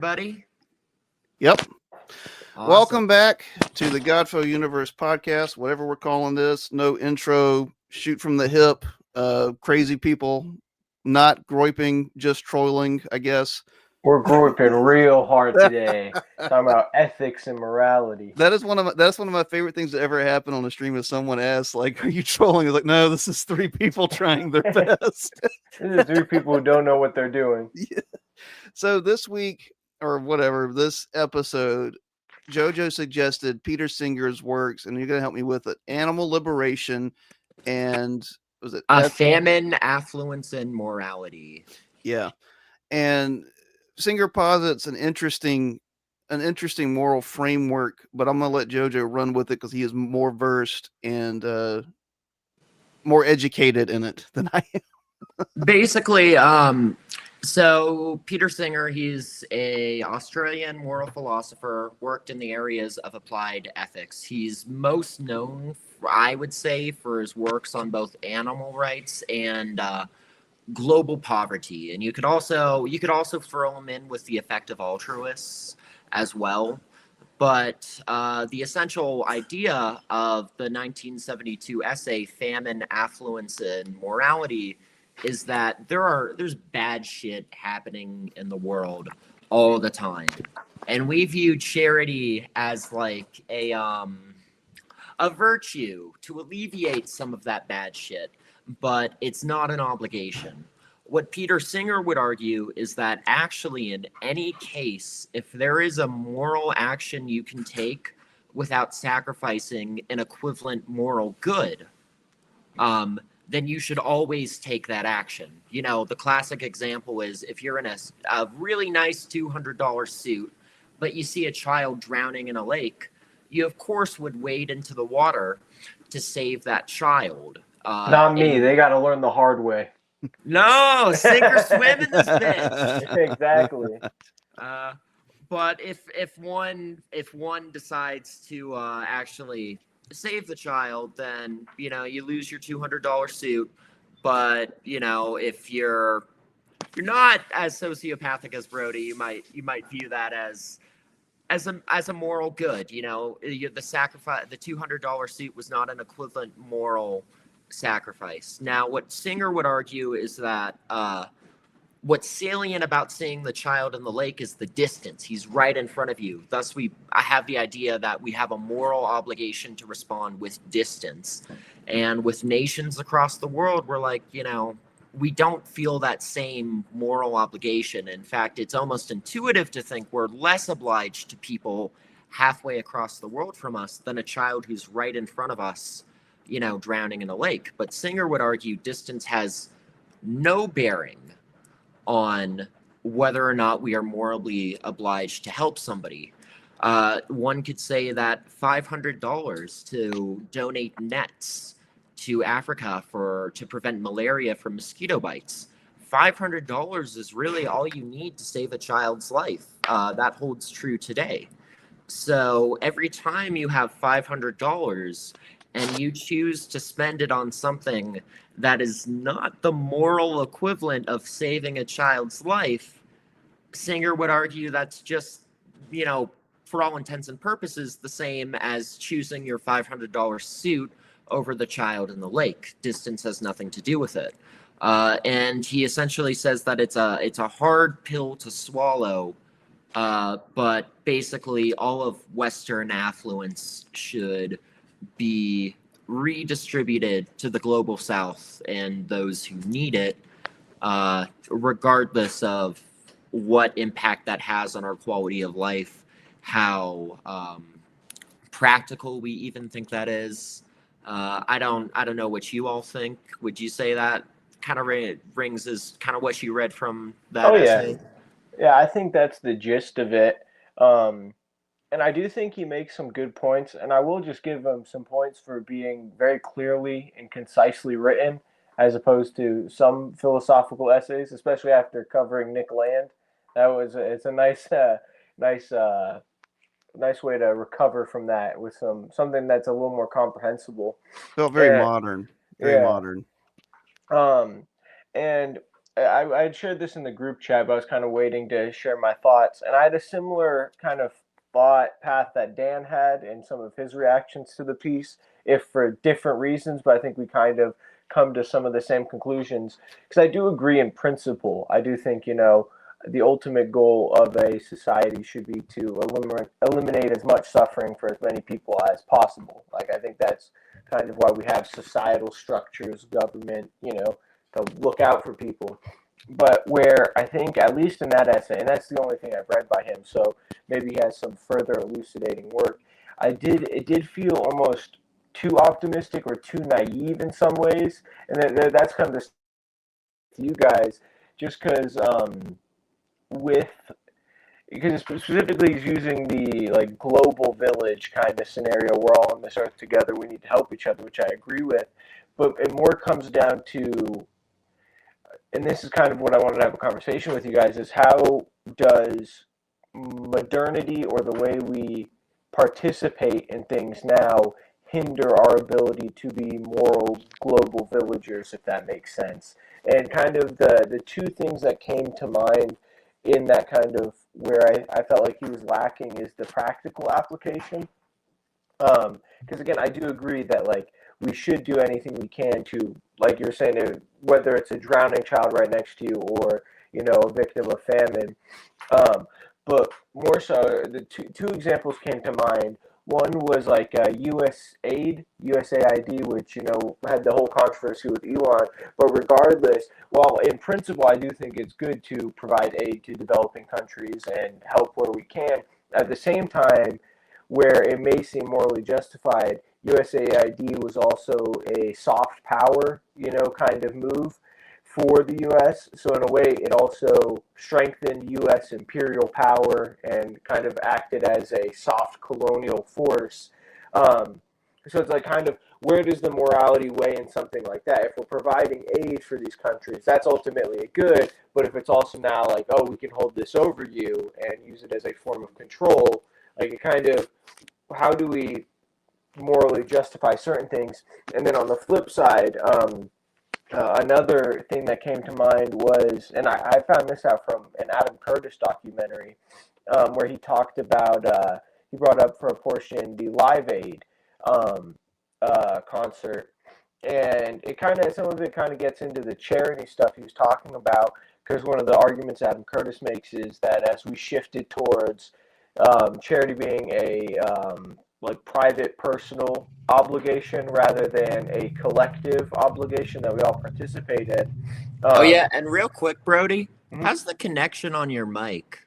Buddy. Yep. Awesome. Welcome back to the Godfo Universe podcast, whatever we're calling this. No intro, shoot from the hip, crazy people, not groiping, just trolling, I guess. We're groping real hard today, talking about ethics and morality. That's one of my favorite things that ever happened on a stream. Is someone asks, like, "Are you trolling?" It's like, no, this is three people trying their best. This is three people who don't know what they're doing. Yeah. So this week, or whatever, this episode, JoJo suggested Peter Singer's works, and you're going to help me with it. Animal Liberation, and was it Famine, Affluence, and Morality? Yeah, and Singer posits an interesting moral framework, but I'm going to let JoJo run with it because he is more versed and more educated in it than I am. Basically, so Peter Singer, he's a Australian moral philosopher, worked in the areas of applied ethics. He's most known, I would say, for his works on both animal rights and global poverty. And you could also throw him in with the effect of altruists as well. But the essential idea of the 1972 essay, Famine, Affluence, and Morality, is that there's bad shit happening in the world all the time. And we view charity as like a virtue to alleviate some of that bad shit, but it's not an obligation. What Peter Singer would argue is that actually in any case, if there is a moral action you can take without sacrificing an equivalent moral good, then you should always take that action. You know, the classic example is if you're in a really nice $200 suit, but you see a child drowning in a lake, you of course would wade into the water to save that child. Not me. They got to learn the hard way. No, sink or swim in this bitch. Exactly. But if one decides to actually save the child, then you lose your $200 suit. But if you're not as sociopathic as Brody, you might view that as a moral good. The sacrifice, the $200 suit was not an equivalent moral sacrifice. Now, what Singer would argue is that what's salient about seeing the child in the lake is the distance. He's right in front of you. Thus, I have the idea that we have a moral obligation to respond with distance. And with nations across the world, we're like, we don't feel that same moral obligation. In fact, it's almost intuitive to think we're less obliged to people halfway across the world from us than a child who's right in front of us, drowning in a lake. But Singer would argue distance has no bearing on whether or not we are morally obliged to help somebody. One could say that $500 to donate nets to Africa to prevent malaria from mosquito bites. $500 is really all you need to save a child's life. That holds true today. So every time you have $500 and you choose to spend it on something that is not the moral equivalent of saving a child's life, Singer would argue that's just, for all intents and purposes, the same as choosing your $500 suit over the child in the lake. Distance has nothing to do with it. And he essentially says that it's a hard pill to swallow, but basically all of Western affluence should be redistributed to the global South and those who need it, regardless of what impact that has on our quality of life, how practical we even think that is. I don't know what you all think. Would you say that kind of rings as kind of what you read from that essay? Yeah, I think that's the gist of it. And I do think he makes some good points, and I will just give him some points for being very clearly and concisely written, as opposed to some philosophical essays, especially after covering Nick Land. It's a nice way to recover from that with something that's a little more comprehensible. Felt very modern. Very modern. And I had shared this in the group chat, but I was kind of waiting to share my thoughts. And I had a similar kind of thought path that Dan had in some of his reactions to the piece, if for different reasons, but I think we kind of come to some of the same conclusions. Because I do agree in principle. I do think, the ultimate goal of a society should be to eliminate as much suffering for as many people as possible. Like, I think that's kind of why we have societal structures, government, to look out for people. But where I think, at least in that essay, and that's the only thing I've read by him, so maybe he has some further elucidating work. It did feel almost too optimistic or too naive in some ways, and that's kind of the to you guys, just with because specifically he's using the like global village kind of scenario. We're all on this earth together. We need to help each other, which I agree with. But it more comes down to, and this is kind of what I wanted to have a conversation with you guys, is how does modernity or the way we participate in things now hinder our ability to be moral global villagers, if that makes sense? And kind of the two things that came to mind in that kind of where I felt like he was lacking is the practical application. Because again, I do agree that like we should do anything we can to, like you're saying, whether it's a drowning child right next to you or a victim of famine. But more so, the two examples came to mind. One was like USAID, which had the whole controversy with Elon. But regardless, while in principle I do think it's good to provide aid to developing countries and help where we can, at the same time, where it may seem morally justified, USAID was also a soft power, kind of move for the U.S. So in a way, it also strengthened U.S. imperial power and kind of acted as a soft colonial force. So it's like kind of, where does the morality weigh in something like that? If we're providing aid for these countries, that's ultimately a good. But if it's also now like, oh, we can hold this over you and use it as a form of control, like it kind of, how do we morally justify certain things? And then on the flip side, another thing that came to mind was, and I found this out from an Adam Curtis documentary, where he talked about, he brought up for a portion the Live Aid concert. And some of it kind of gets into the charity stuff he was talking about, because one of the arguments Adam Curtis makes is that as we shifted towards charity being a like private personal obligation rather than a collective obligation that we all participate in. Oh yeah, and real quick, Brody, Mhm. how's the connection on your mic?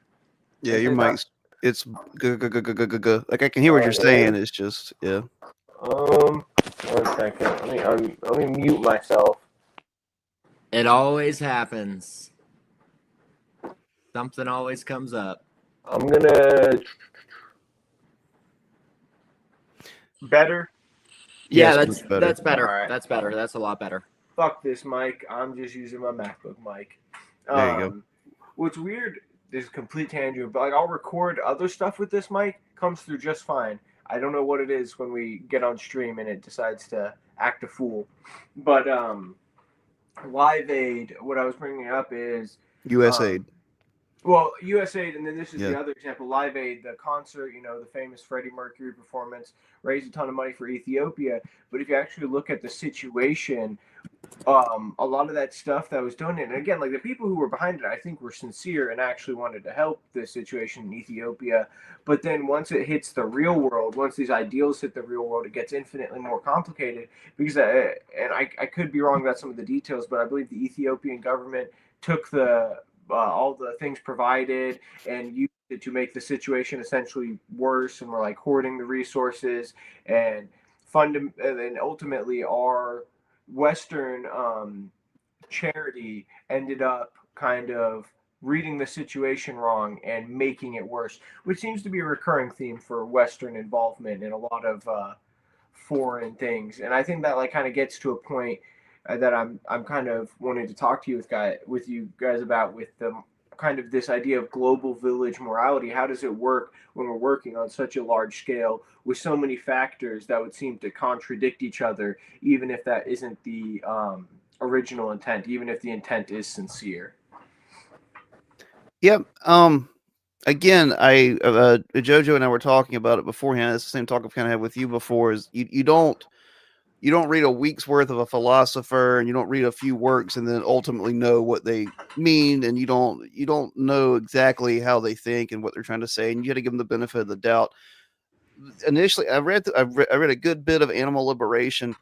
Yeah, Is your it not- mic's it's like I can hear what Oh, you're yeah. saying. It's just yeah. 1 second. Let me mute myself. It always happens. Something always comes up. I'm gonna better. Yeah, Yes, much better. that's better. All right. That's better. That's a lot better. Fuck this mic. I'm just using my MacBook mic. There you go. What's weird, this is complete tangent, but like I'll record other stuff with this mic, comes through just fine. I don't know what it is when we get on stream and it decides to act a fool. But Live Aid, what I was bringing up is USAID. Well, USAID, and then this is Yeah. the other example, Live Aid, the concert, the famous Freddie Mercury performance, raised a ton of money for Ethiopia. But if you actually look at the situation, a lot of that stuff that was donated, and again, like the people who were behind it, I think were sincere and actually wanted to help the situation in Ethiopia. But then once it hits the real world, once these ideals hit the real world, it gets infinitely more complicated because, and I could be wrong about some of the details, but I believe the Ethiopian government took all the things provided and used it to make the situation essentially worse, and were like hoarding the resources and and ultimately our Western charity ended up kind of reading the situation wrong and making it worse, which seems to be a recurring theme for Western involvement in a lot of foreign things. And I think that like kind of gets to a point that I'm kind of wanting to talk to you guys about, with the kind of this idea of global village morality. How does it work when we're working on such a large scale with so many factors that would seem to contradict each other, even if that isn't the original intent, even if the intent is sincere. Yep. Again, Jojo and I were talking about it beforehand. It's the same talk I've kind of had with you before. Is you don't read a week's worth of a philosopher, and you don't read a few works and then ultimately know what they mean, and you don't know exactly how they think and what they're trying to say, and you got to give them the benefit of the doubt. Initially, I read a good bit of animal liberation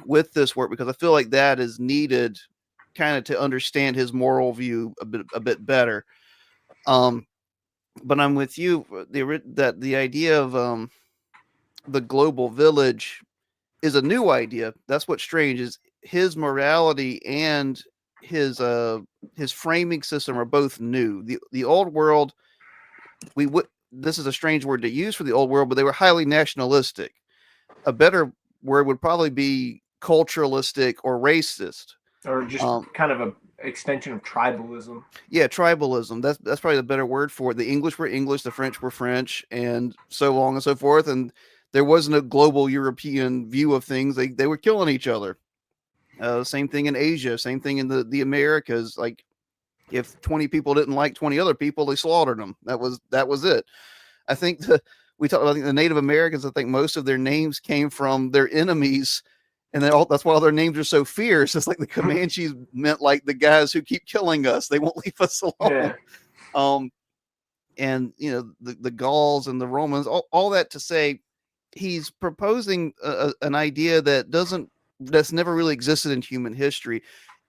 with this work because I feel like that is needed kind of to understand his moral view a bit better. But I'm with you that the idea of the global village is a new idea. That's what's strange is his morality and his framing system are both new. The old world, this is a strange word to use for the old world, but they were highly nationalistic. A better word would probably be culturalistic or racist, or just kind of a extension of tribalism. Yeah, tribalism. That's probably the better word for it. The English were English, the French were French, and so on and so forth. And there wasn't a global European view of things. They were killing each other. Same thing in Asia. Same thing in the Americas. Like if 20 people didn't like 20 other people, they slaughtered them. That was it. I think we talked about the Native Americans. I think most of their names came from their enemies. And that's why all their names are so fierce. It's like the Comanches meant like the guys who keep killing us. They won't leave us alone. Yeah. And the Gauls and the Romans, all that to say, he's proposing an idea that's never really existed in human history,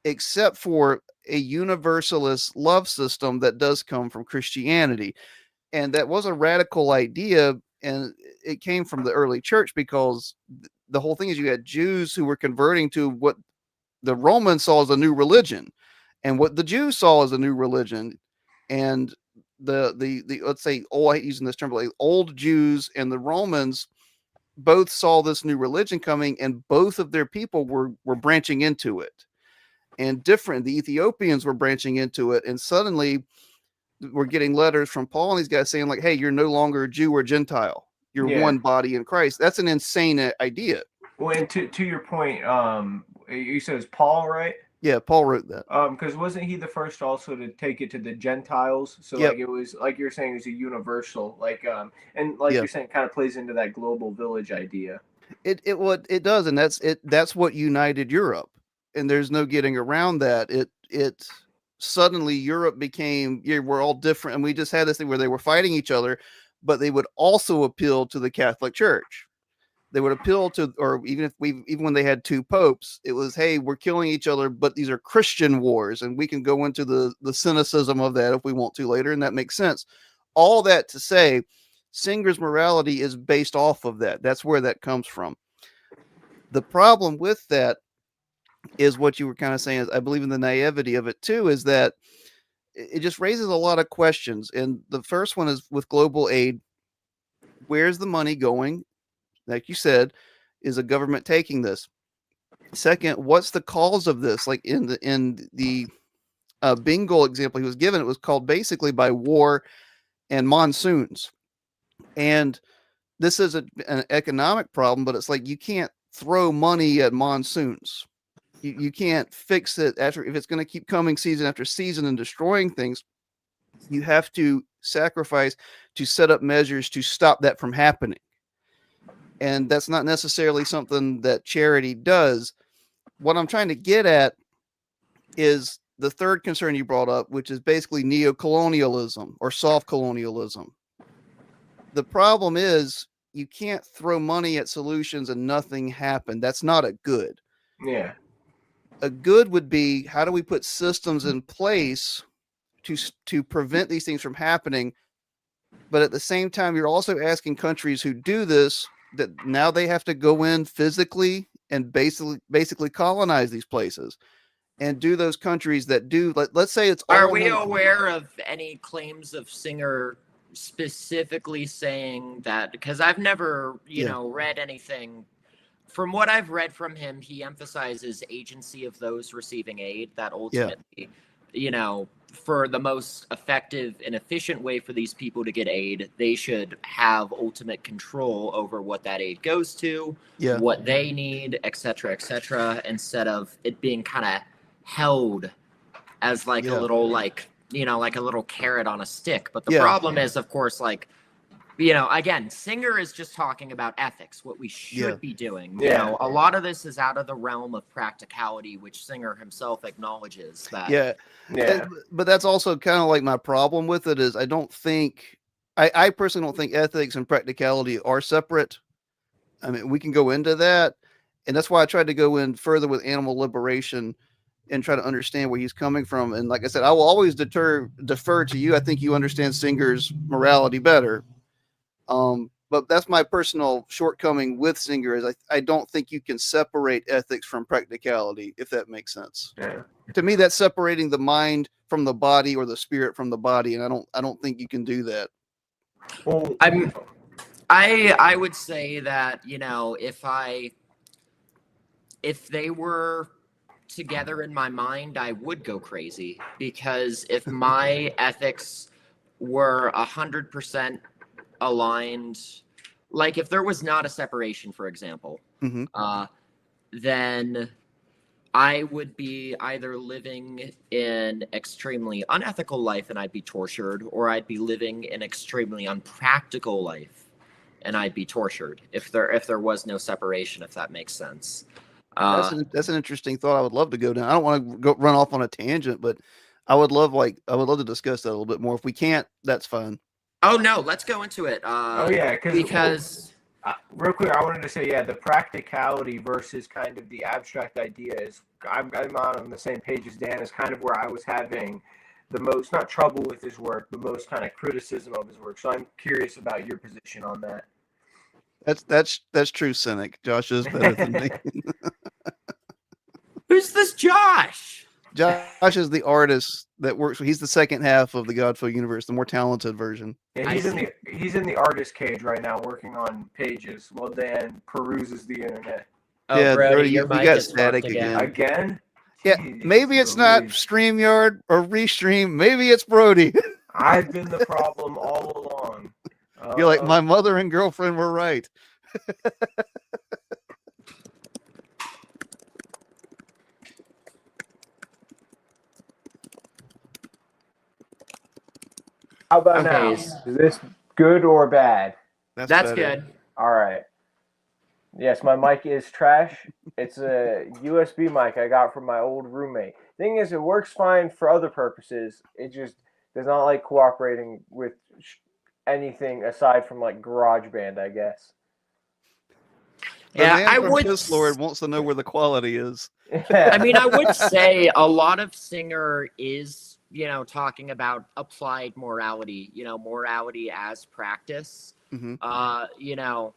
except for a universalist love system that does come from Christianity. And that was a radical idea, and it came from the early church because the whole thing is you had Jews who were converting to what the Romans saw as a new religion and what the Jews saw as a new religion. And the let's say, I hate using this term, but like old Jews and the Romans both saw this new religion coming, and both of their people were branching into it. And the Ethiopians were branching into it, and suddenly we're getting letters from Paul and these guys saying like, hey, you're no longer a Jew or Gentile. You're one body in Christ. That's an insane idea. Well, and to your point, you said it's Paul, right? Yeah, Paul wrote that. Because wasn't he the first also to take it to the Gentiles? So like it was like you're saying, it was a universal, and like you're saying, kind of plays into that global village idea. It does, and that's what united Europe, and there's no getting around that. It suddenly Europe became, we're all different, and we just had this thing where they were fighting each other, but they would also appeal to the Catholic Church. They would appeal to, or even when they had two popes, it was, hey, we're killing each other, but these are Christian wars, and we can go into the cynicism of that if we want to later, and that makes sense. All that to say, Singer's morality is based off of that. That's where that comes from. The problem with that is what you were kind of saying, is I believe in the naivety of it too, is that it just raises a lot of questions. And the first one is with global aid, where's the money going? Like you said, is a government taking this? Second, what's the cause of this? Like in the Bengal example he was given, it was called basically by war and monsoons. And this is an economic problem, but it's like you can't throw money at monsoons. You can't fix it if it's going to keep coming season after season and destroying things. You have to sacrifice to set up measures to stop that from happening. And that's not necessarily something that charity does. What I'm trying to get at is the third concern you brought up, which is basically neocolonialism or soft colonialism. The problem is you can't throw money at solutions and nothing happen. That's not a good. Yeah. A good would be, how do we put systems in place to prevent these things from happening? But at the same time, you're also asking countries who do this that now they have to go in physically and basically colonize these places. And do those countries that do, let's say it's all. Are we aware of any claims of Singer specifically saying that? Because I've never, read anything. From what I've read from him, he emphasizes agency of those receiving aid, that ultimately for the most effective and efficient way for these people to get aid, they should have ultimate control over what that aid goes to, Yeah. what they need, et cetera, instead of it being kind of held as like a little like a little carrot on a stick. But the problem is, of course, like again, Singer is just talking about ethics, what we should be doing. A lot of this is out of the realm of practicality, which Singer himself acknowledges that. But that's also kind of like my problem with it is I personally don't think ethics and practicality are separate. I mean, we can go into that, and that's why I tried to go in further with animal liberation and try to understand where he's coming from. And like I said, I will always defer to you. I think you understand Singer's morality better. But that's my personal shortcoming with Singer is I don't think you can separate ethics from practicality, if that makes sense. Yeah. To me, that's separating the mind from the body or the spirit from the body, and I don't think you can do that. Well, I would say that if they were together in my mind, I would go crazy, because if my ethics were 100% aligned, like if there was not a separation, for example, then I would be either living in extremely unethical life and I'd be tortured, or I'd be living an extremely unpractical life and I'd be tortured if there was no separation, if that makes sense. That's an interesting thought. I would love to go down. I don't want to go run off on a tangent, but I would love to discuss that a little bit more. If we can't, that's fine. Oh no, let's go into it. Because real quick, I wanted to say, the practicality versus kind of the abstract idea is I'm on the same page as Dan. Is kind of where I was having the most, not trouble with his work, the most kind of criticism of his work. So I'm curious about your position on that. That's true, Cynic. Josh is better than me. Who's this Josh? Josh is the artist that works. He's the second half of the Godfall universe, the more talented version. Yeah, he's in the artist cage right now, working on pages while Dan peruses the internet. Oh, yeah, Brody, you got static again. Again? Yeah, maybe it's not StreamYard or Restream. Maybe it's Brody. I've been the problem all along. You're like, my mother and girlfriend were right. How about now? Is this good or bad? That's good. All right. Yes, my mic is trash. It's a USB mic I got from my old roommate. Thing is, it works fine for other purposes. It just does not like cooperating with anything aside from like GarageBand, I guess. Yeah, I would. This Lord wants to know where the quality is. I mean, I would say a lot of Singer is, talking about applied morality, morality as practice. Mm-hmm.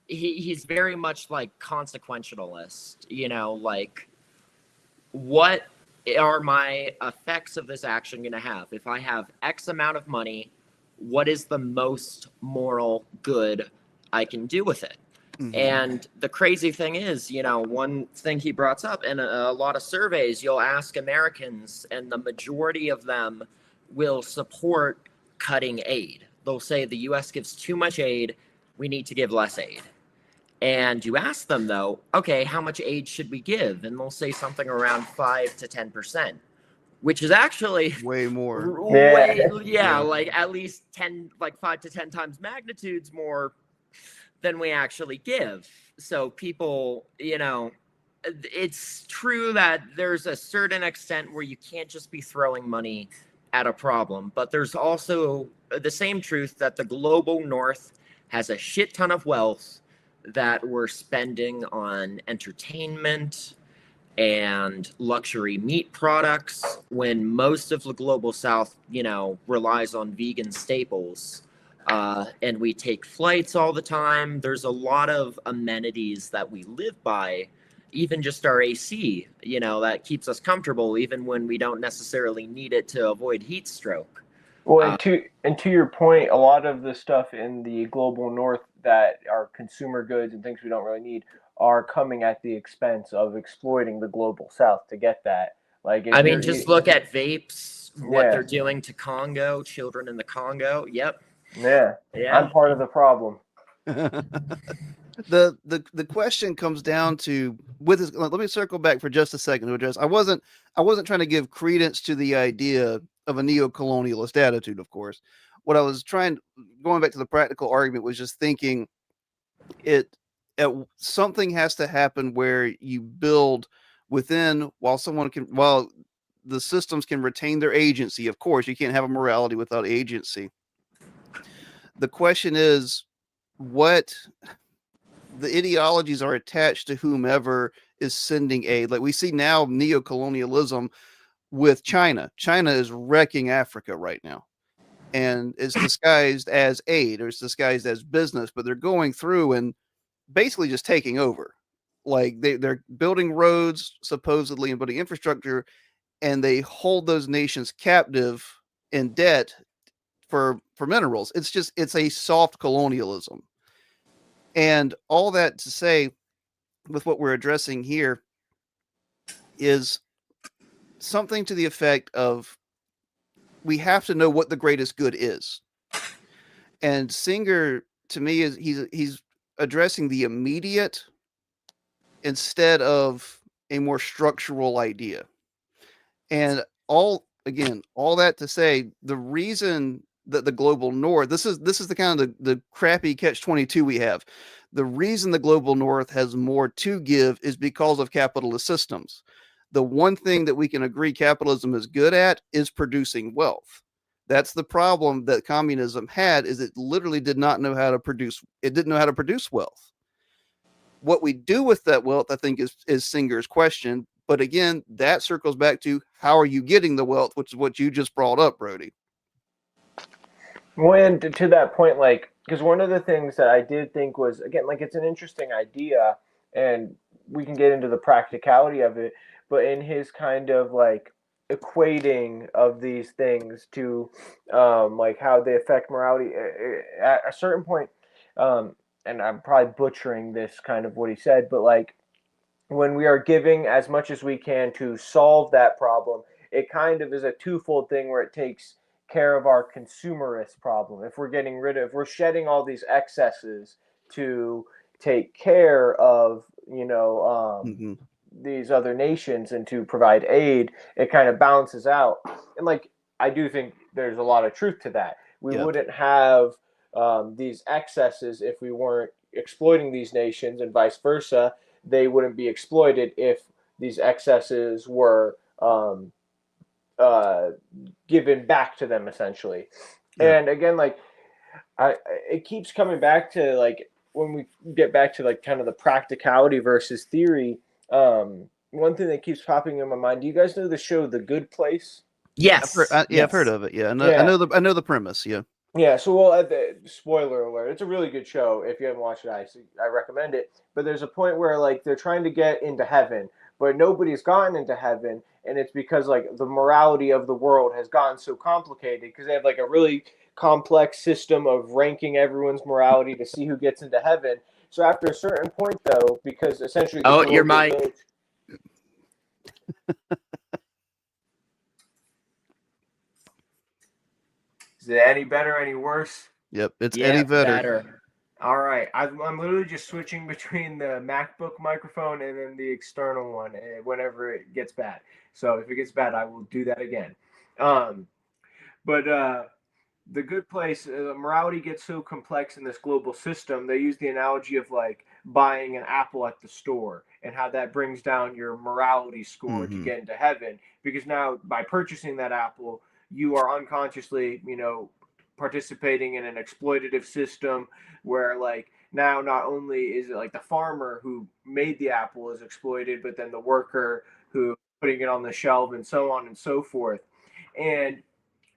He's very much like consequentialist, like what are my effects of this action going to have? If I have X amount of money, what is the most moral good I can do with it? Mm-hmm. And the crazy thing is, one thing he brought up in a lot of surveys, you'll ask Americans and the majority of them will support cutting aid. They'll say the U.S. gives too much aid. We need to give less aid. And you ask them, though, okay, how much aid should we give? And they'll say something around 5 to 10%, which is actually way more. Like at least 5 to 10 times magnitudes more than we actually give. So people, it's true that there's a certain extent where you can't just be throwing money at a problem, but there's also the same truth that the global north has a shit ton of wealth that we're spending on entertainment and luxury meat products when most of the global south, relies on vegan staples. And we take flights all the time. There's a lot of amenities that we live by, even just our AC, that keeps us comfortable even when we don't necessarily need it to avoid heat stroke. Well, and to your point, a lot of the stuff in the global north that are consumer goods and things we don't really need are coming at the expense of exploiting the global south to get that. Like, if I mean, you're just look at vapes, what Yeah. they're doing to Congo, children in the Congo. Yep. Yeah, Yeah. I'm part of the problem. The question comes down to with this, let me circle back for just a second to address. I wasn't trying to give credence to the idea of a neo-colonialist attitude, of course. What I was going back to the practical argument, was just thinking something has to happen where you build within, while the systems can retain their agency. Of course, you can't have a morality without agency. The question is, what the ideologies are attached to whomever is sending aid. Like we see now neocolonialism with China. China is wrecking Africa right now. And it's disguised as aid, or it's disguised as business, but they're going through and basically just taking over. Like they're building roads supposedly and building infrastructure, and they hold those nations captive in debt for minerals. It's a soft colonialism. And all that to say, with what we're addressing here, is something to the effect of, we have to know what the greatest good is. And Singer, to me, is he's addressing the immediate instead of a more structural idea. And all that to say, the reason that the global north, this is the kind of the crappy catch-22 we have. The reason the global north has more to give is because of capitalist systems. The one thing that we can agree capitalism is good at is producing wealth. That's the problem that communism had, is it literally did not know how to produce. It didn't know how to produce wealth. What we do with that wealth, I think, is Singer's question. But again, that circles back to, how are you getting the wealth, which is what you just brought up, Brody. Well, and to that point, like, because one of the things that I did think was, again, like, it's an interesting idea, and we can get into the practicality of it, but in his kind of like equating of these things to like how they affect morality at a certain point, and I'm probably butchering this kind of what he said, but like, when we are giving as much as we can to solve that problem, it kind of is a twofold thing where it takes care of our consumerist problem. If we're shedding all these excesses to take care of, these other nations and to provide aid, it kind of balances out. And like, I do think there's a lot of truth to that. We wouldn't have these excesses if we weren't exploiting these nations, and vice versa. They wouldn't be exploited if these excesses were given back to them, essentially. Yeah. And again, like, it keeps coming back to, like, when we get back to like kind of the practicality versus theory. One thing that keeps popping in my mind: do you guys know the show The Good Place? Yes. I've heard of it. Yeah, I know the premise. Yeah. Yeah, so well, spoiler alert, it's a really good show. If you haven't watched it, I recommend it. But there's a point where like they're trying to get into heaven, but nobody's gotten into heaven, and it's because like the morality of the world has gotten so complicated, because they have like a really complex system of ranking everyone's morality to see who gets into heaven. So after a certain point, though, because essentially your mic. Is it any better, any worse? Yep, it's any better. All right, I'm literally just switching between the MacBook microphone and then the external one whenever it gets bad. So if it gets bad, I will do that again. But The Good Place, morality gets so complex in this global system. They use the analogy of like buying an apple at the store, and how that brings down your morality score to get into heaven. Because now, by purchasing that apple, you are unconsciously, participating in an exploitative system where, like, now not only is it like the farmer who made the apple is exploited, but then the worker who putting it on the shelf, and so on and so forth. And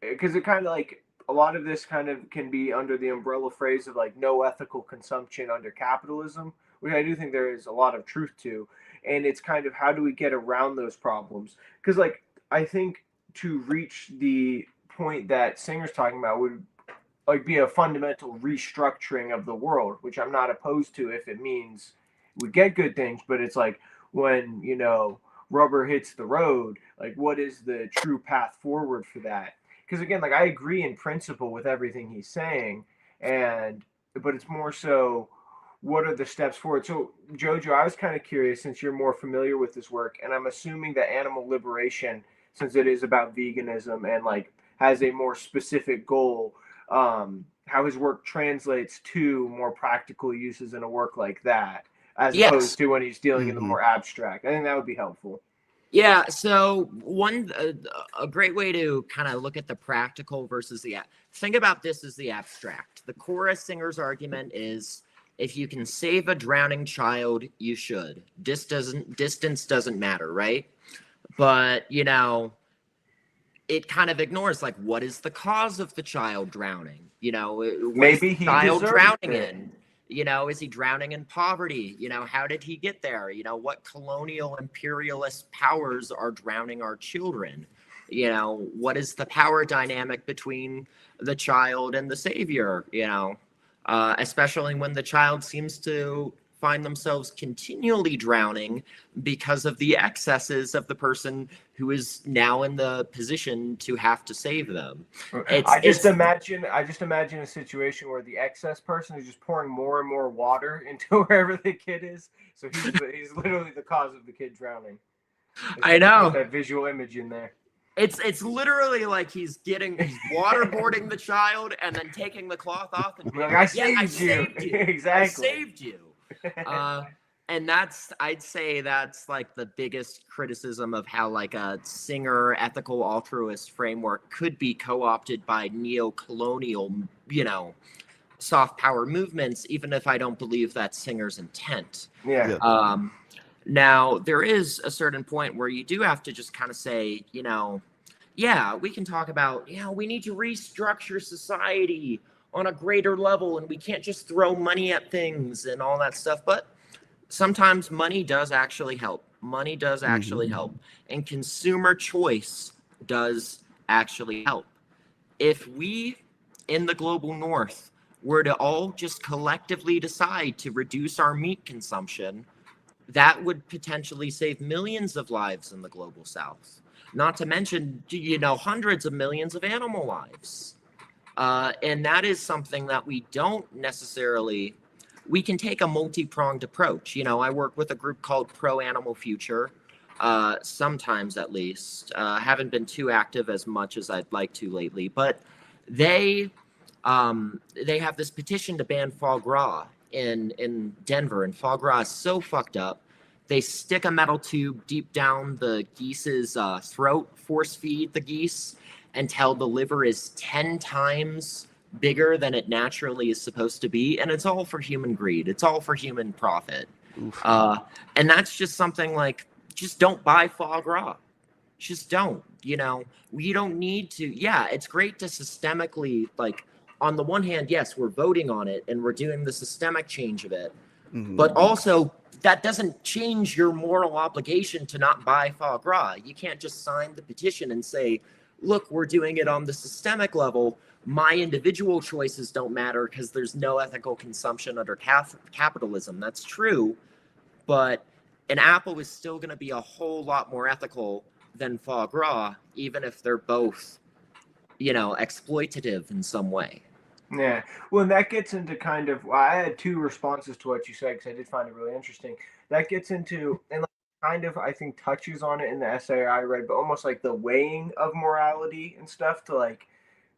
because it kind of like, a lot of this kind of can be under the umbrella phrase of like no ethical consumption under capitalism, which I do think there is a lot of truth to. And it's kind of, how do we get around those problems? Because like, I think to reach the point that Singer's talking about would like be a fundamental restructuring of the world, which I'm not opposed to if it means we get good things. But it's like, when rubber hits the road, like what is the true path forward for that? Because again, like I agree in principle with everything he's saying, but it's more so what are the steps forward. So Jojo, I was kind of curious, since you're more familiar with this work, and I'm assuming that animal liberation, since it is about veganism and like has a more specific goal, how his work translates to more practical uses in a work like that, as Yes. opposed to when he's dealing in the Mhm. more abstract. I think that would be helpful. Yeah, so a great way to kind of look at the practical versus think about this as the abstract. The chorus singer's argument is, if you can save a drowning child, you should. Distance doesn't matter, right? But, you know, it kind of ignores, like, what is the cause of the child drowning? You know, what is Maybe the he child deserved drowning it. in? You know, is he drowning in poverty? You know, how did he get there? You know, what colonial imperialist powers are drowning our children? You know, what is the power dynamic between the child and the savior? You know, especially when the child seems to find themselves continually drowning because of the excesses of the person who is now in the position to have to save them. I just imagine a situation where the excess person is just pouring more and more water into wherever the kid is. So he's literally the cause of the kid drowning. I know. Put that visual image in there. It's literally like he's waterboarding the child and then taking the cloth off and being Like, I saved you. Exactly. I saved you. And I'd say that's like the biggest criticism of how like a singer ethical altruist framework could be co-opted by neo-colonial, you know, soft power movements, even if I don't believe that's singer's intent. Yeah. Now, there is a certain point where you do have to just kind of say, you know, yeah, we can talk about, you know, we need to restructure society on a greater level, and we can't just throw money at things and all that stuff. But sometimes money does actually help. Money does actually help. And consumer choice does actually help. If we in the global north were to all just collectively decide to reduce our meat consumption, that would potentially save millions of lives in the global south. Not to mention, you know, hundreds of millions of animal lives. And that is something that we don't necessarily, we can take a multi-pronged approach. You know, I work with a group called Pro Animal Future, sometimes at least. Haven't been too active as much as I'd like to lately, but they have this petition to ban foie gras in Denver, and foie gras is so fucked up. They stick a metal tube deep down the geese's throat, force feed the geese until the liver is 10 times bigger than it naturally is supposed to be. And it's all for human greed. It's all for human profit. And that's just something like, just don't buy foie gras. Just don't, you know, we don't need to. Yeah, it's great to systemically, like, on the one hand, yes, we're voting on it and we're doing the systemic change of it. But also, that doesn't change your moral obligation to not buy foie gras. You can't just sign the petition and say, look, we're doing it on the systemic level. My individual choices don't matter because there's no ethical consumption under capitalism. That's true. But an apple is still going to be a whole lot more ethical than foie gras, even if they're both, you know, exploitative in some way. Yeah. Well, and that gets into kind of, well, I had two responses to what you said because I did find it really interesting. That gets into, and like, kind of, I think, touches on it in the essay I read, but almost like the weighing of morality and stuff to like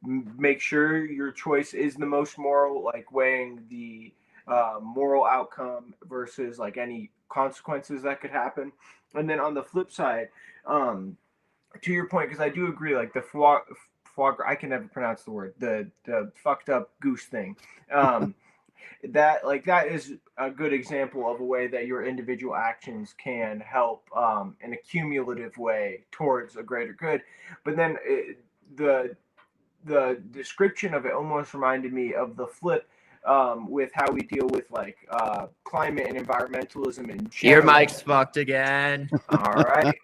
make sure your choice is the most moral, like weighing the moral outcome versus like any consequences that could happen. And then on the flip side, to your point, because I do agree, like the foie gras, I can never pronounce the word, the fucked up goose thing. That is a good example of a way that your individual actions can help in a cumulative way towards a greater good. But then the description of it almost reminded me of the flip with how we deal with like climate and environmentalism in general. Your mic's fucked again. All right.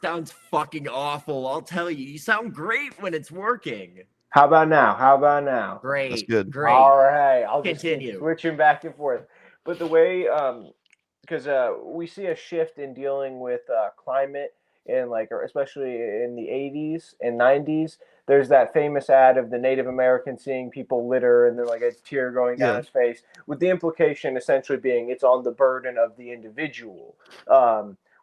Sounds fucking awful. I'll tell you. You sound great when it's working. How about now? Great. That's good. Great. All right. I'll just Continue. keep switching back and forth. But the way because we see a shift in dealing with climate in like, or especially in the 80s and 90s. There's that famous ad of the Native American seeing people litter and then like a tear going down Yeah. his face, with the implication essentially being it's on the burden of the individual.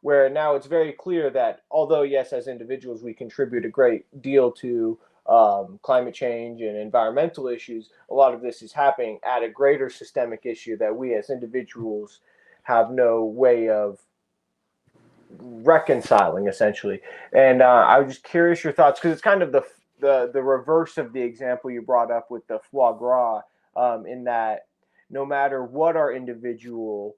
Where now it's very clear that although yes, as individuals we contribute a great deal to climate change and environmental issues, a lot of this is happening at a greater systemic issue that we as individuals have no way of reconciling, essentially. And I was just curious your thoughts, because it's kind of the reverse of the example you brought up with the foie gras, in that no matter what our individual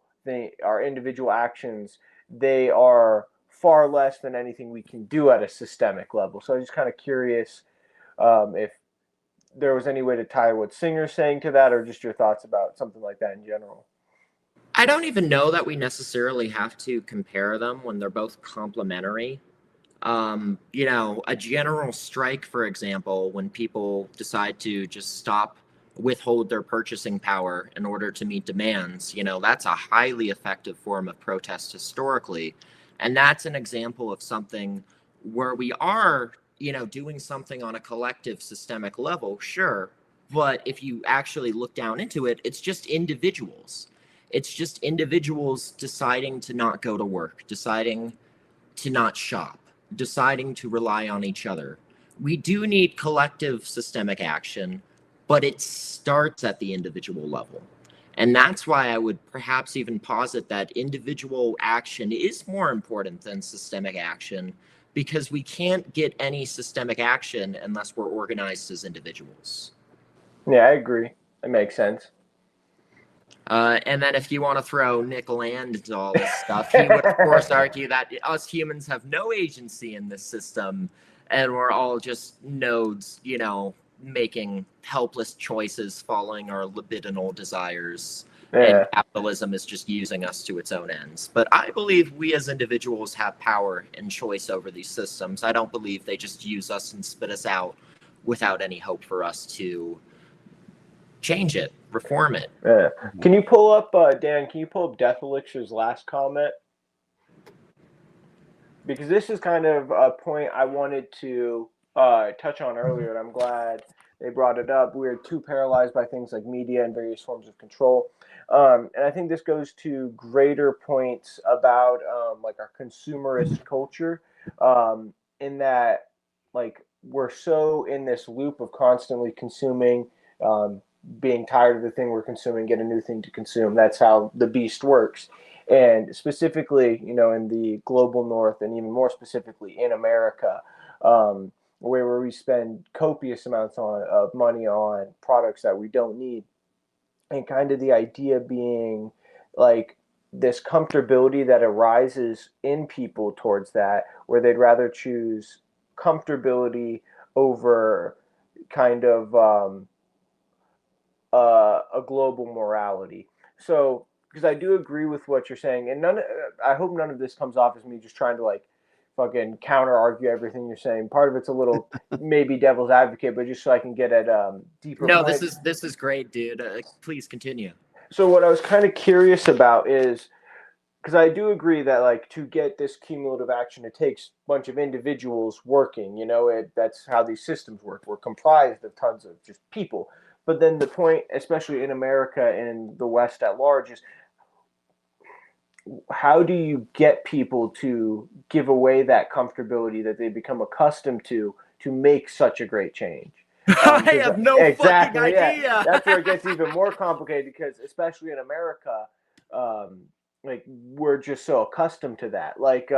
actions, they are far less than anything we can do at a systemic level. So I was just kind of curious if there was any way to tie what Singer's saying to that, or just your thoughts about something like that in general. I don't even know that we necessarily have to compare them when they're both complementary. A general strike, for example, when people decide to just withhold their purchasing power in order to meet demands, that's a highly effective form of protest historically. And that's an example of something where we are, doing something on a collective systemic level, sure. But if you actually look down into it, it's just individuals. It's just individuals deciding to not go to work, deciding to not shop, deciding to rely on each other. We do need collective systemic action, but it starts at the individual level. And that's why I would perhaps even posit that individual action is more important than systemic action, because we can't get any systemic action unless we're organized as individuals. Yeah, I agree. It makes sense. And then if you want to throw Nick Land into all this stuff, he would, of course, argue that us humans have no agency in this system, and we're all just nodes, making helpless choices following our libidinal desires. Yeah. And capitalism is just using us to its own ends. But I believe we as individuals have power and choice over these systems. I don't believe they just use us and spit us out without any hope for us to change it, reform it. Yeah. Can you pull up, Dan, can you pull up Death Elixir's last comment? Because this is kind of a point I wanted to touch on earlier, and I'm glad they brought it up. We're too paralyzed by things like media and various forms of control. And I think this goes to greater points about like our consumerist culture, in that like we're so in this loop of constantly consuming, being tired of the thing we're consuming, get a new thing to consume. That's how the beast works. And specifically, in the global north, and even more specifically in America, where we spend copious amounts of money on products that we don't need. And kind of the idea being like this comfortability that arises in people towards that, where they'd rather choose comfortability over kind of a global morality. So, because I do agree with what you're saying, and I hope none of this comes off as me just trying to like fucking counter argue everything you're saying. Part of it's a little maybe devil's advocate, but just so I can get at deeper. No, points. this is great, dude. Please continue. So what I was kind of curious about is, because I do agree that like to get this cumulative action, it takes a bunch of individuals working. That's how these systems work. We're comprised of tons of just people. But then the point, especially in America and the West at large, is how do you get people to give away that comfortability that they become accustomed to make such a great change? I have no fucking idea. Yeah. That's where it gets even more complicated, because especially in America, like we're just so accustomed to that. Like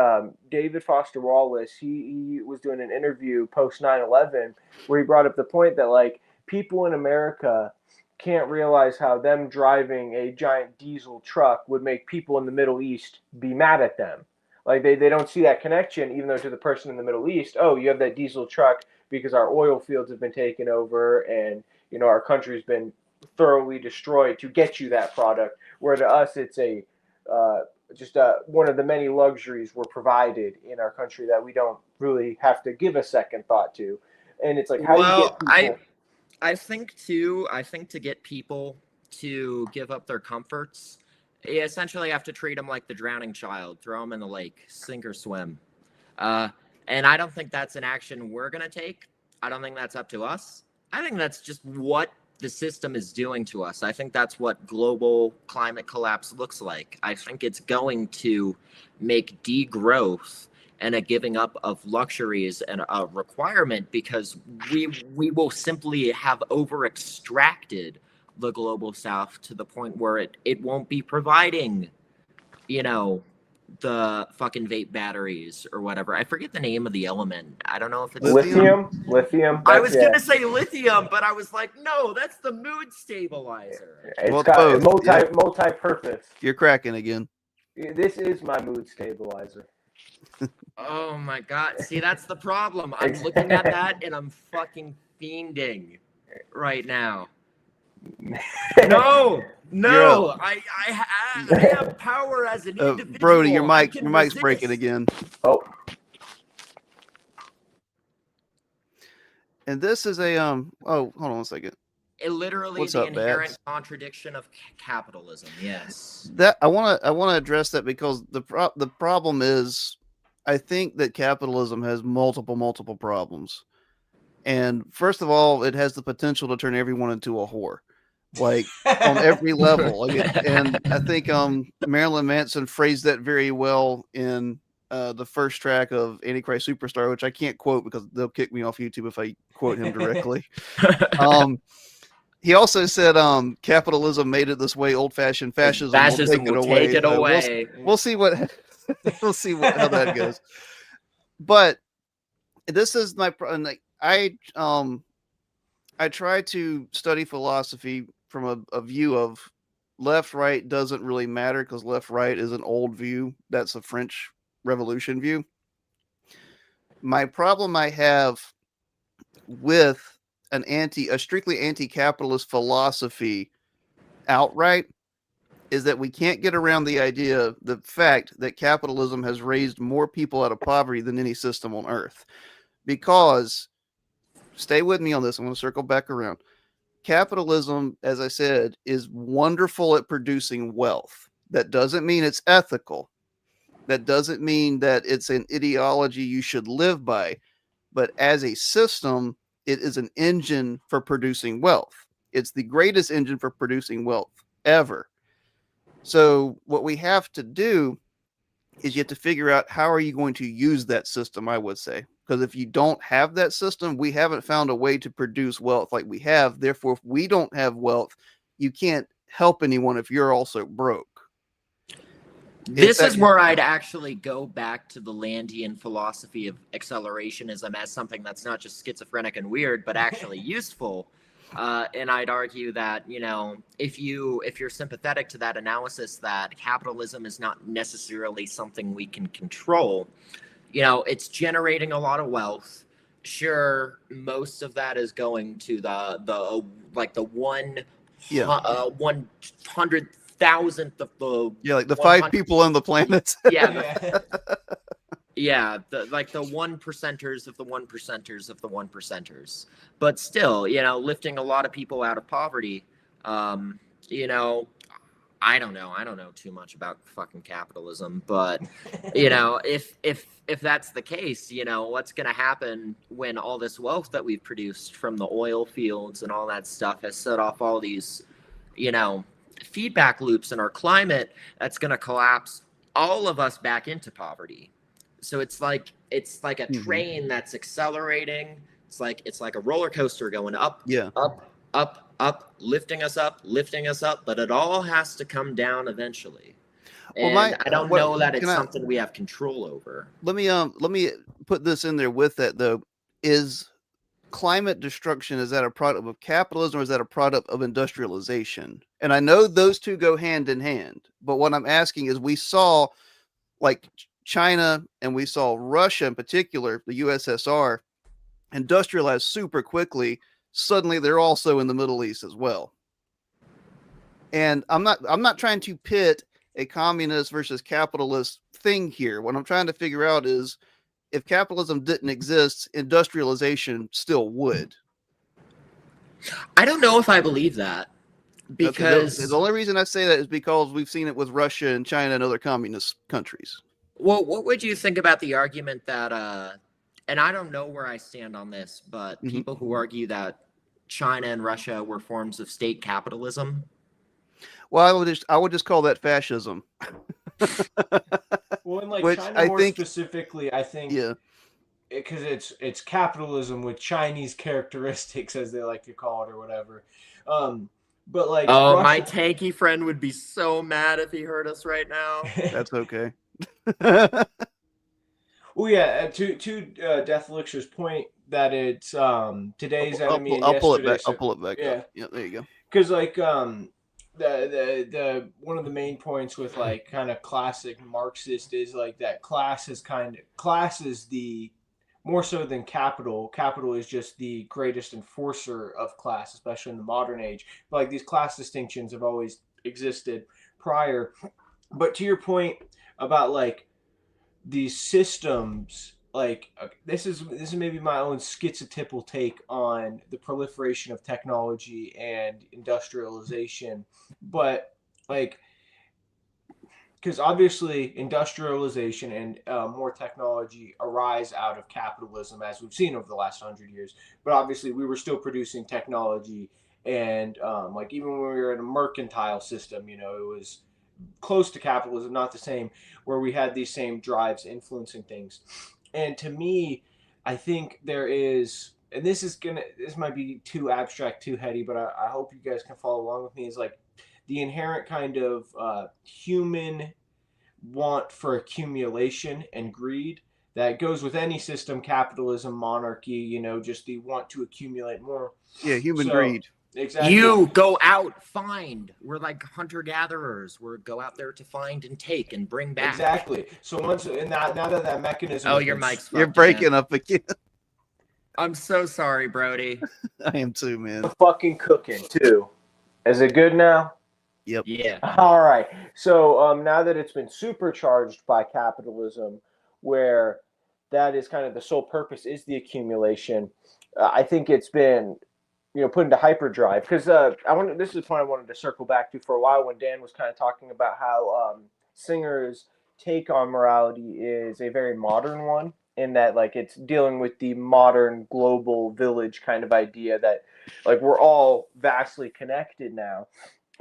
David Foster Wallace, he was doing an interview post 9/11 where he brought up the point that like people in America can't realize how them driving a giant diesel truck would make people in the Middle East be mad at them. Like they don't see that connection, even though to the person in the Middle East, oh, you have that diesel truck because our oil fields have been taken over and our country's been thoroughly destroyed to get you that product. Where to us, it's just one of the many luxuries we're provided in our country that we don't really have to give a second thought to. And it's like, how do you get people? I think to get people to give up their comforts You essentially have to treat them like the drowning child, throw them in the lake, sink or swim. And I don't think that's an action we're going to take. I don't think that's up to us. I think that's just what the system is doing to us. I think that's what global climate collapse looks like. I think it's going to make degrowth and a giving up of luxuries and a requirement, because we will simply have over extracted the global south to the point where it won't be providing, you know, the fucking vape batteries or whatever. I forget the name of the element. I don't know if it's Lithium. I was gonna say lithium, but I was like, no, that's the mood stabilizer. It's Well, got both, yeah. multi-purpose. You're cracking again. This is my mood stabilizer. Oh my god. See, that's the problem. I'm looking at that and I'm fucking fiending right now. No, I have power as an individual. Brody, your mic's breaking again. Oh. And this is a oh, hold on a second. It literally What's the up, inherent Bats? Contradiction of capitalism. Yes. That I want to address that, because the problem is, I think that capitalism has multiple problems. And first of all, it has the potential to turn everyone into a whore, like on every level. And I think Marilyn Manson phrased that very well in the first track of Antichrist Superstar, which I can't quote because they'll kick me off YouTube if I quote him directly. He also said capitalism made it this way, old-fashioned fascism will take it away. We'll see what how that goes. But this is my I try to study philosophy from a view of left right doesn't really matter, because left right is an old view. That's a French Revolution view. My problem I have with a strictly anti-capitalist philosophy outright is that we can't get around the fact that capitalism has raised more people out of poverty than any system on earth. Because, stay with me on this, I'm going to circle back around. Capitalism, as I said, is wonderful at producing wealth. That doesn't mean it's ethical. That doesn't mean that it's an ideology you should live by. But as a system, it is an engine for producing wealth. It's the greatest engine for producing wealth ever. So what we have to do is you have to figure out, how are you going to use that system, I would say. Because if you don't have that system, we haven't found a way to produce wealth like we have. Therefore, if we don't have wealth, you can't help anyone if you're also broke. This is where I'd actually go back to the Landian philosophy of accelerationism as something that's not just schizophrenic and weird, but actually useful. And I'd argue that, you know, if you're sympathetic to that analysis, that capitalism is not necessarily something we can control. You know, it's generating a lot of wealth. Sure, most of that is going to the 100,000th of the like the 5 people on the planet. Yeah, the 1%ers of the 1%ers of the 1%ers. But still, you know, lifting a lot of people out of poverty. You know, I don't know too much about fucking capitalism, but you know, if that's the case, you know, what's going to happen when all this wealth that we've produced from the oil fields and all that stuff has set off all these, you know, feedback loops in our climate, that's going to collapse all of us back into poverty. So it's like a train that's accelerating. It's like a roller coaster going up, up, lifting us up, but it all has to come down eventually. And I don't know that it's something we have control over. Let me put this in there with that though. Is climate destruction, is that a product of capitalism or is that a product of industrialization? And I know those two go hand in hand, but what I'm asking is, we saw like China and we saw Russia in particular, the USSR, industrialize super quickly. Suddenly they're also in the Middle East as well. And I'm not trying to pit a communist versus capitalist thing here. What I'm trying to figure out is, if capitalism didn't exist, industrialization still would. I don't know if I believe that. because the only reason I say that is because we've seen it with Russia and China and other communist countries. well, what would you think about the argument that and I don't know where I stand on this, but Mhm. people who argue that China and Russia were forms of state capitalism? Well, I would just call that fascism. Well, in like Which China I more think, specifically, I think yeah. because it's capitalism with Chinese characteristics, as they like to call it, or whatever. But like Oh, my Russia, tanky friend would be so mad if he heard us right now. That's okay. well, yeah. To Death Elixir's point that it's today's enemy and I'll pull it back. yesterday's. I'll pull it back Yeah, up. Yeah, there you go. because like the one of the main points with like kind of classic Marxist is like that class is the more so than capital. Capital is just the greatest enforcer of class, especially in the modern age. But like these class distinctions have always existed prior. But to your point about like these systems, like this is maybe my own schizotypal take on the proliferation of technology and industrialization, but like because obviously industrialization and more technology arise out of capitalism as we've seen over the last 100 years, but obviously we were still producing technology, and like even when we were in a mercantile system, you know, it was close to capitalism, not the same, where we had these same drives influencing things. And to me, I think there is, and this might be too abstract, too heady, but I hope you guys can follow along with me, is like the inherent kind of human want for accumulation and greed that goes with any system, capitalism, monarchy, you know, just the want to accumulate more. Yeah, human So, greed. exactly. You go out, find. We're like hunter gatherers. We go out there to find and take and bring back. Exactly. So once and that now that mechanism. Oh, has your been mic's You're fucked breaking again. up again. I'm so sorry, Brody. I am too, man. Fucking cooking too. Is it good now? Yep. Yeah. All right. So now that it's been supercharged by capitalism, where that is kind of the sole purpose is the accumulation, I think it's been, you know, put into hyperdrive. Because this is the point I wanted to circle back to for a while when Dan was kind of talking about how Singer's take on morality is a very modern one, in that like it's dealing with the modern global village kind of idea that like we're all vastly connected now.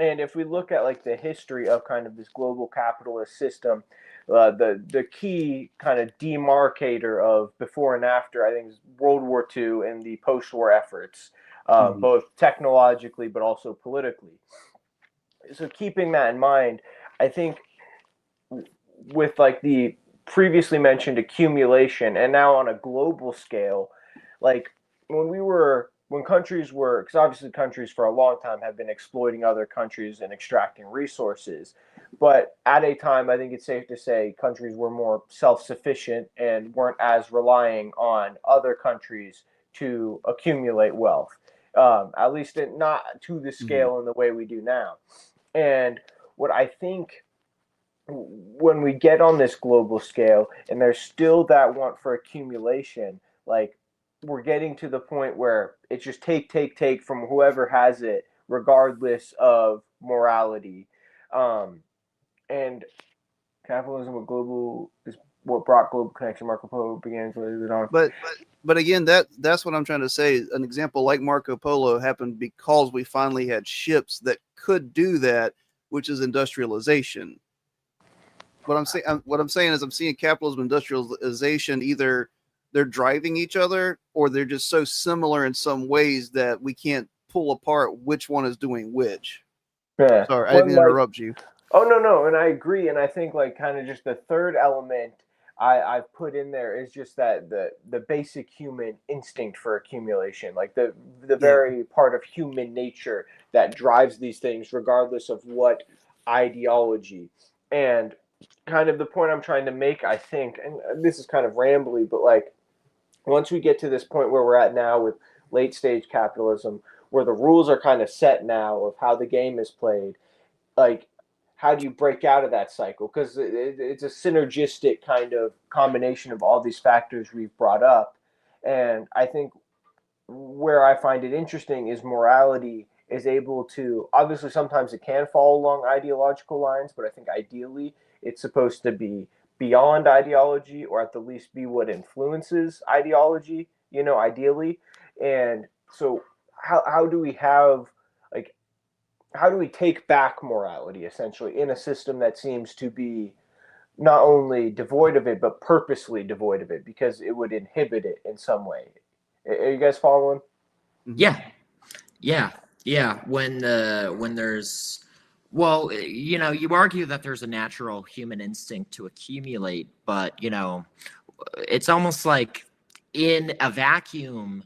And if we look at like the history of kind of this global capitalist system, the key kind of demarcator of before and after, I think, is World War II and the post-war efforts, both technologically but also politically. So keeping that in mind, I think with like the previously mentioned accumulation and now on a global scale, like when countries were, because obviously countries for a long time have been exploiting other countries and extracting resources, but at a time I think it's safe to say countries were more self-sufficient and weren't as relying on other countries to accumulate wealth, at least not to the scale in the way we do now. And what I think, when we get on this global scale and there's still that want for accumulation, like we're getting to the point where it's just take from whoever has it, regardless of morality. And capitalism with global is what brought global connection. Marco Polo begins with it on. But again, that's what I'm trying to say. An example like Marco Polo happened because we finally had ships that could do that, which is industrialization. What I'm saying is I'm seeing capitalism, industrialization, either they're driving each other or they're just so similar in some ways that we can't pull apart which one is doing which. Yeah. Sorry, I didn't mean to interrupt you. Oh, no, and I agree, and I think like kind of just the third element I've put in there is just that the basic human instinct for accumulation, like the very part of human nature that drives these things, regardless of what ideology. And kind of the point I'm trying to make, I think, and this is kind of rambly, but like once we get to this point where we're at now with late stage capitalism, where the rules are kind of set now of how the game is played, like how do you break out of that cycle? Because it's a synergistic kind of combination of all these factors we've brought up. And I think where I find it interesting is morality is able to, obviously sometimes it can fall along ideological lines, but I think ideally it's supposed to be beyond ideology, or at the least be what influences ideology, ideally. And so how do we have, like, how do we take back morality essentially in a system that seems to be not only devoid of it, but purposely devoid of it because it would inhibit it in some way? Are you guys following? Yeah, yeah. When there's, well, you argue that there's a natural human instinct to accumulate, but it's almost like in a vacuum,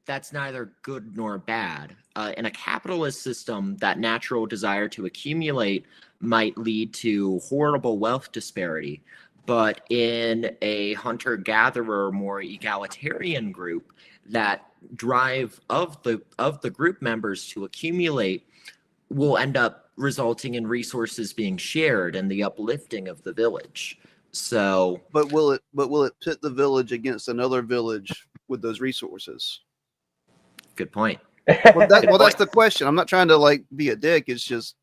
that's neither good nor bad. In a capitalist system, that natural desire to accumulate might lead to horrible wealth disparity. But in a hunter-gatherer, more egalitarian group, that drive of the group members to accumulate will end up resulting in resources being shared and the uplifting of the village. So, But will it pit the village against another village with those resources? good point. That's the question. I'm not trying to be a dick. It's just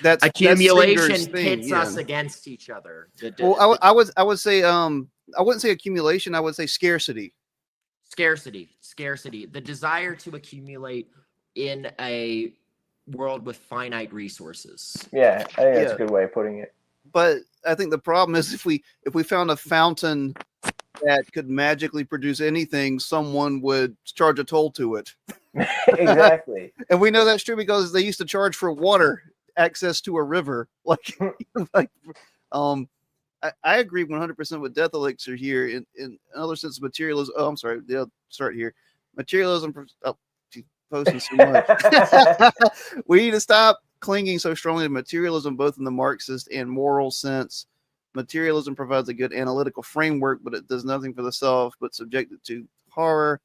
that's Accumulation Singer's thing, pits yeah. us against each other. Well, I would say I wouldn't say accumulation. I would say scarcity. Scarcity. The desire to accumulate in a world with finite resources. Yeah, I think that's a good way of putting it. But I think the problem is if we found a fountain that could magically produce anything, someone would charge a toll to it. Exactly. And we know that's true because they used to charge for water access to a river. I agree 100% with Death Elixir here in another sense of materialism. Oh, I'm sorry. I'll start here. Materialism. Oh, she's posting so much. We need to stop clinging so strongly to materialism, both in the Marxist and moral sense. Materialism provides a good analytical framework, but it does nothing for the self, but subjected to horror.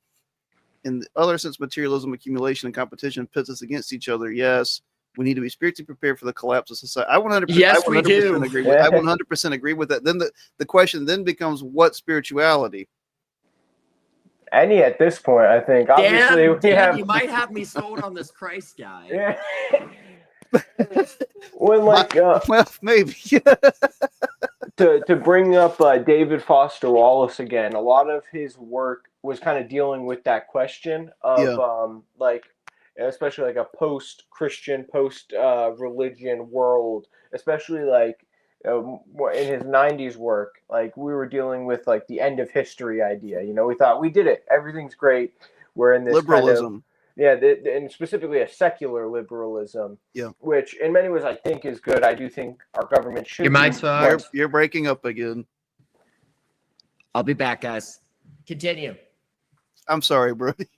In the other sense, materialism, accumulation, and competition pits us against each other. Yes, we need to be spiritually prepared for the collapse of society. I 100%, Yes, I 100% we do. agree with. I 100% agree with that. Then the question then becomes, what spirituality? Any at this point, I think. Obviously, Dan, you might have me sold on this Christ guy. Yeah. When well, maybe. to bring up David Foster Wallace again, a lot of his work was kind of dealing with that question of especially like a post-Christian, post-religion world, especially in his 90s work, we were dealing with the end of history idea. We thought we did it, everything's great, we're in this liberalism. and specifically a secular liberalism, which in many ways I think is good. I do think our government should. You're breaking up again. I'll be back, guys. Continue. I'm sorry, Brody.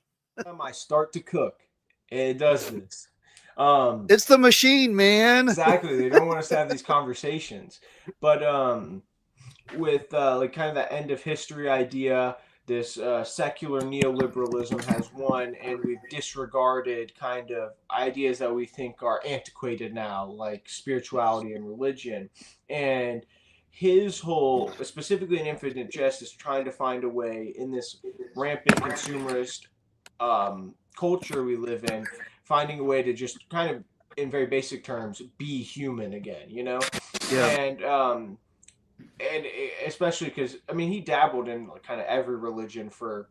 I start to cook, it does this. It's the machine, man. Exactly. They don't want us to have these conversations. But with kind of the end of history idea, this secular neoliberalism has won, and we've disregarded kind of ideas that we think are antiquated now, like spirituality and religion. And his whole, specifically in Infinite Jest, is trying to find a way in this rampant consumerist culture we live in, finding a way to just kind of, in very basic terms, be human again, And especially because, he dabbled in kind of every religion for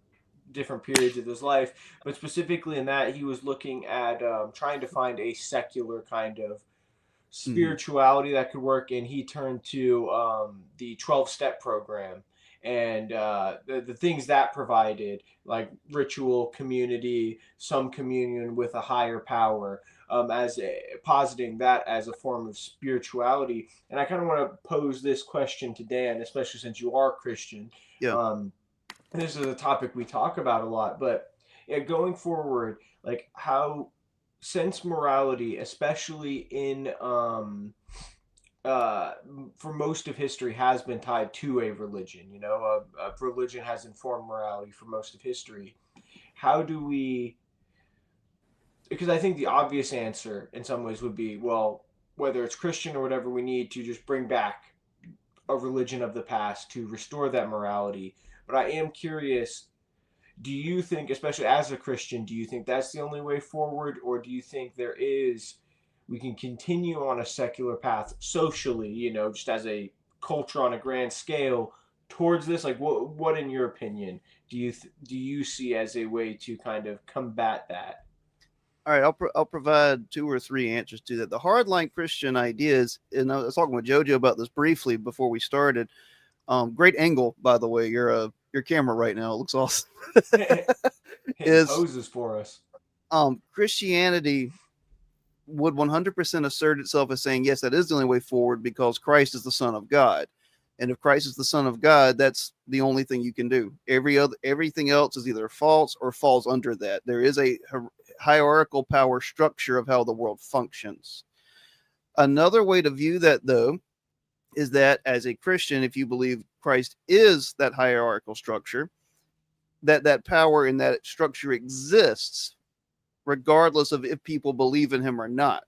different periods of his life, but specifically in that, he was looking at trying to find a secular kind of spirituality that could work, and he turned to the 12-step program and the things that provided, like ritual, community, some communion with a higher power, positing that as a form of spirituality. And I kind of want to pose this question to Dan, especially since you are Christian. This is a topic we talk about a lot, but going forward, how sense morality, especially in for most of history, has been tied to a religion. A religion has informed morality for most of history. How do we? Because I think the obvious answer in some ways would be, well, whether it's Christian or whatever, we need to just bring back a religion of the past to restore that morality. But I am curious, Do you think, especially as a Christian, do you think that's the only way forward, or do you think we can continue on a secular path socially, just as a culture on a grand scale towards this? Like, what in your opinion do you see as a way to kind of combat that? All right, I'll provide 2 or 3 answers to that. The hardline Christian ideas, and I was talking with JoJo about this briefly before we started. Great angle, by the way. Your camera right now, it looks awesome. Hitting poses for us. Christianity would 100% assert itself as saying, yes, that is the only way forward because Christ is the Son of God. And if Christ is the Son of God, that's the only thing you can do. Everything else is either false or falls under that. There is a hierarchical power structure of how the world functions. Another way to view that, though, is that as a Christian, if you believe Christ is that hierarchical structure, that power and that structure exists regardless of if people believe in him or not.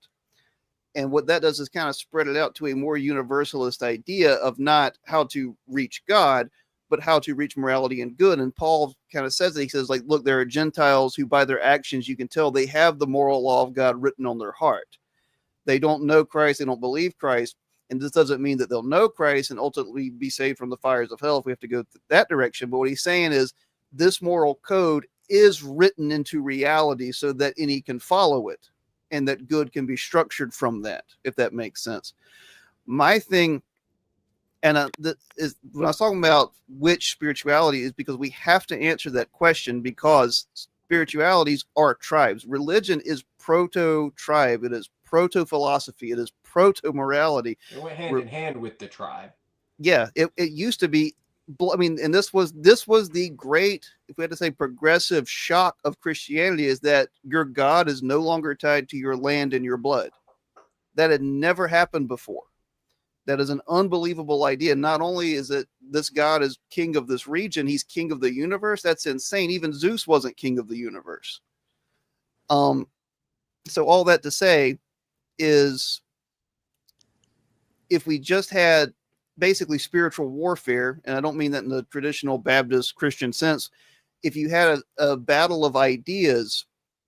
And what that does is kind of spread it out to a more universalist idea of not how to reach God, but how to reach morality and good. And Paul kind of says that. He says, like, look, there are Gentiles who by their actions, you can tell they have the moral law of God written on their heart. They don't know Christ. They don't believe Christ. And this doesn't mean that they'll know Christ and ultimately be saved from the fires of hell if we have to go that direction. But what he's saying is this moral code is written into reality so that any can follow it and that good can be structured from that, if that makes sense. My thing, and is when I was talking about which spirituality is, because we have to answer that question, because spiritualities are tribes. Religion is proto-tribe. It is proto-philosophy. It is proto-morality. It went hand in hand with the tribe. Yeah, it used to be. I mean, and this was the great, if we had to say, progressive shock of Christianity, is that your God is no longer tied to your land and your blood. That had never happened before. That is an unbelievable idea. Not only is it this God is king of this region, he's king of the universe. That's insane. Even Zeus wasn't king of the universe. So all that to say is, if we just had basically spiritual warfare, and I don't mean that in the traditional Baptist Christian sense, if you had a battle of ideas,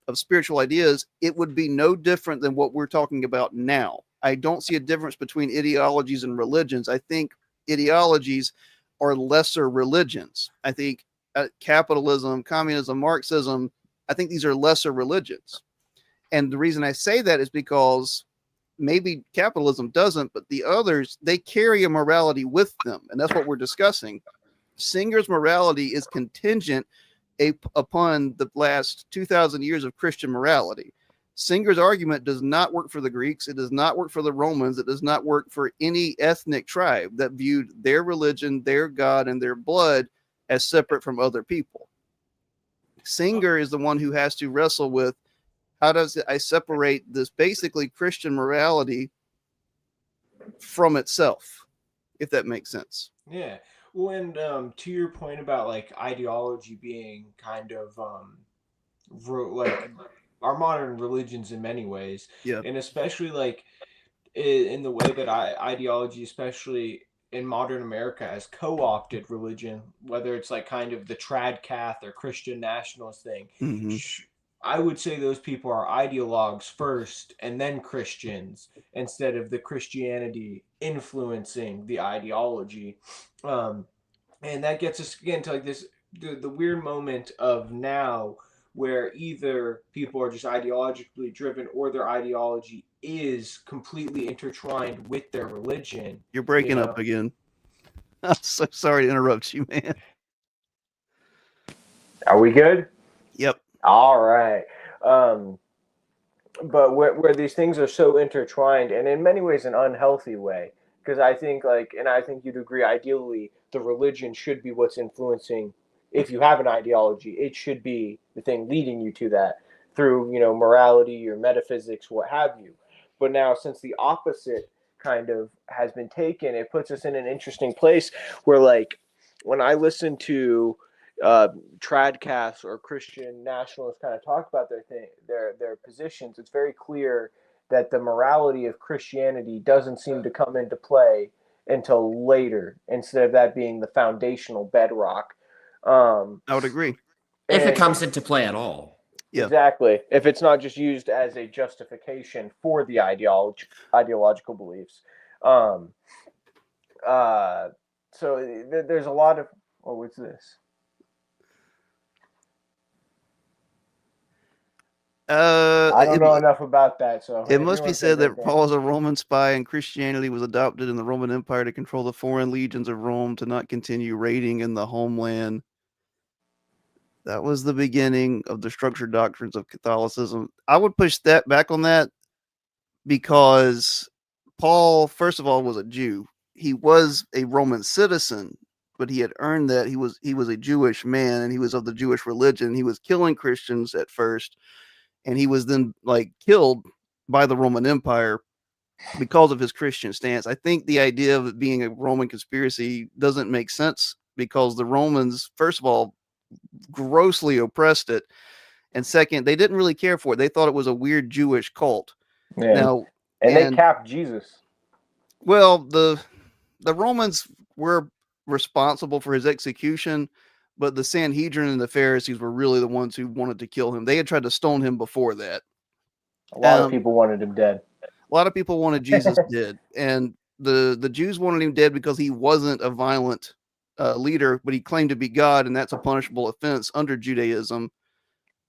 of spiritual ideas, it would be no different than what we're talking about now. I don't see a difference between ideologies and religions. I think ideologies are lesser religions. I think capitalism, communism, Marxism, I think these are lesser religions. And the reason I say that is because maybe capitalism doesn't, but the others, they carry a morality with them. And that's what we're discussing. Singer's morality is contingent upon the last 2,000 years of Christian morality. Singer's argument does not work for the Greeks. It does not work for the Romans. It does not work for any ethnic tribe that viewed their religion, their God, and their blood as separate from other people. Singer is the one who has to wrestle with, how does I separate this basically Christian morality from itself, if that makes sense? Yeah. Well, and to your point about like ideology being kind of like our modern religions in many ways, Yeah. and especially like in the way that ideology, especially in modern America, has co-opted religion, whether it's like kind of the trad cath or Christian nationalist thing. Mm-hmm. I would say those people are ideologues first and then Christians, instead of the Christianity influencing the ideology. And that gets us again to like this the weird moment of now, where either people are just ideologically driven or their ideology is completely intertwined with their religion. You're breaking up again. I'm so sorry to interrupt you, man. Are we good? Yep. All right. But where these things are so intertwined, and in many ways an unhealthy way, because I think and I think you'd agree, ideally the religion should be what's influencing. If you have an ideology, it should be the thing leading you to that through morality or metaphysics, what have you. But now, since the opposite kind of has been taken, it puts us in an interesting place where, like, when I listen to tradcasts or Christian nationalists kind of talk about their positions, it's very clear that the morality of Christianity doesn't seem to come into play until later, instead of that being the foundational bedrock. I would agree. If it And comes into play at all. Yeah. exactly, if it's not just used as a justification for the ideological beliefs. Um, so there's a lot of, oh, what's this? I don't know enough about that. So It if must you be wanna said take that Dan. Paul was a Roman spy and Christianity was adopted in the Roman Empire to control the foreign legions of Rome to not continue raiding in the homeland. That was the beginning of the structured doctrines of Catholicism. I would push that back on that because Paul, first of all, was a Jew. He was a Roman citizen, but he had earned that. He was a Jewish man and he was of the Jewish religion. He was killing Christians at first, and he was then like killed by the Roman Empire because of his Christian stance. I think the idea of it being a Roman conspiracy doesn't make sense because the Romans, first of all, grossly oppressed it, and second, they didn't really care for it. They thought it was a weird Jewish cult. Yeah. Now, And they capped Jesus. well, the Romans were responsible for his execution, but the Sanhedrin and the Pharisees were really the ones who wanted to kill him. They had tried to stone him before that. A lot of people wanted him dead. A lot of people wanted Jesus dead, and the Jews wanted him dead because he wasn't a violent leader, but he claimed to be God, and that's a punishable offense under Judaism.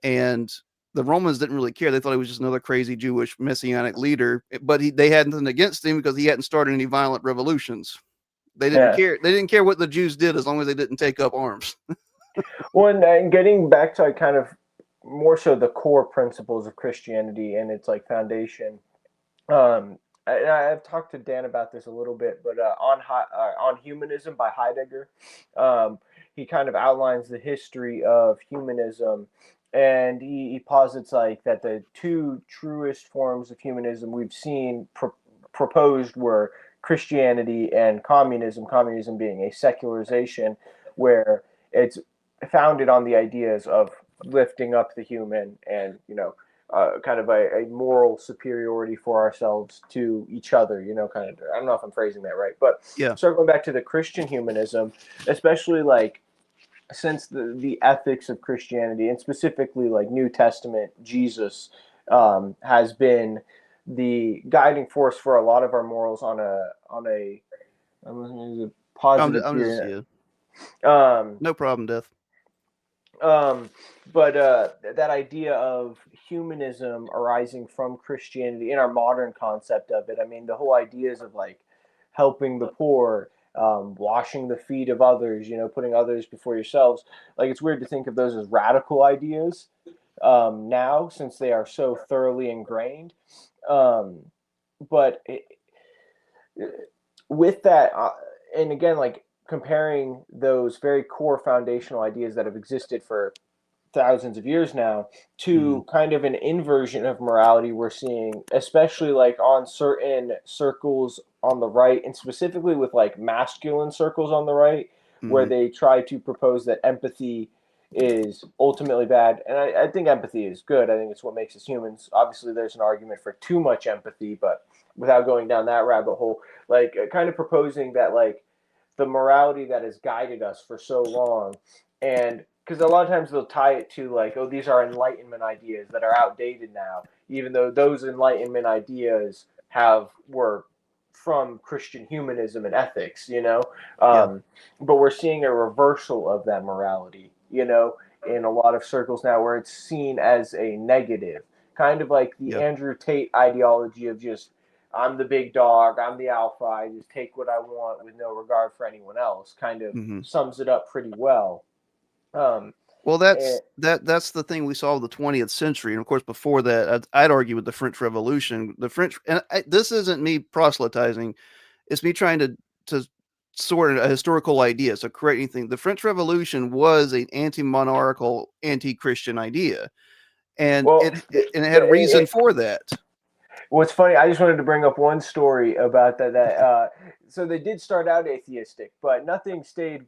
And the Romans didn't really care. They thought he was just another crazy Jewish messianic leader, but they had nothing against him because he hadn't started any violent revolutions. They didn't care. They didn't care what the Jews did as long as they didn't take up arms. Well, and getting back to like kind of more so the core principles of Christianity and its like foundation. I've talked to Dan about this a little bit, but on Humanism by Heidegger, he kind of outlines the history of humanism, and he posits like that the two truest forms of humanism we've seen proposed were Christianity and communism. Communism being a secularization where it's founded on the ideas of lifting up the human and kind of a moral superiority for ourselves to each other, kind of, I don't know if I'm phrasing that right, but Yeah. circling back to the Christian humanism, especially like since the ethics of Christianity and specifically like New Testament Jesus has been the guiding force for a lot of our morals on a positive here. No problem, Death. But that idea of humanism arising from Christianity in our modern concept of it, I mean, the whole ideas of like helping the poor, washing the feet of others, putting others before yourselves. Like, it's weird to think of those as radical ideas now, since they are so thoroughly ingrained. But with that, and again, like comparing those very core foundational ideas that have existed for thousands of years now to kind of an inversion of morality we're seeing, especially like on certain circles on the right, and specifically with like masculine circles on the right, where they try to propose that empathy is ultimately bad. And I think empathy is good. I think it's what makes us humans. Obviously, there's an argument for too much empathy, but without going down that rabbit hole, like kind of proposing that like the morality that has guided us for so long, and because a lot of times they'll tie it to like, oh, these are Enlightenment ideas that are outdated now, even though those Enlightenment ideas were from Christian humanism and ethics, but we're seeing a reversal of that morality, in a lot of circles now, where it's seen as a negative, kind of like the Andrew Tate ideology of just, I'm the big dog, I'm the alpha, I just take what I want with no regard for anyone else, kind of sums it up pretty well. Well, that's the thing we saw in the 20th century, and of course before that, I'd argue with the French Revolution. This isn't me proselytizing; it's me trying to sort a historical idea. So correct anything. The French Revolution was an anti-monarchical, anti-Christian idea, and it had reason for that. What's funny, I just wanted to bring up one story about that. So they did start out atheistic, but nothing stayed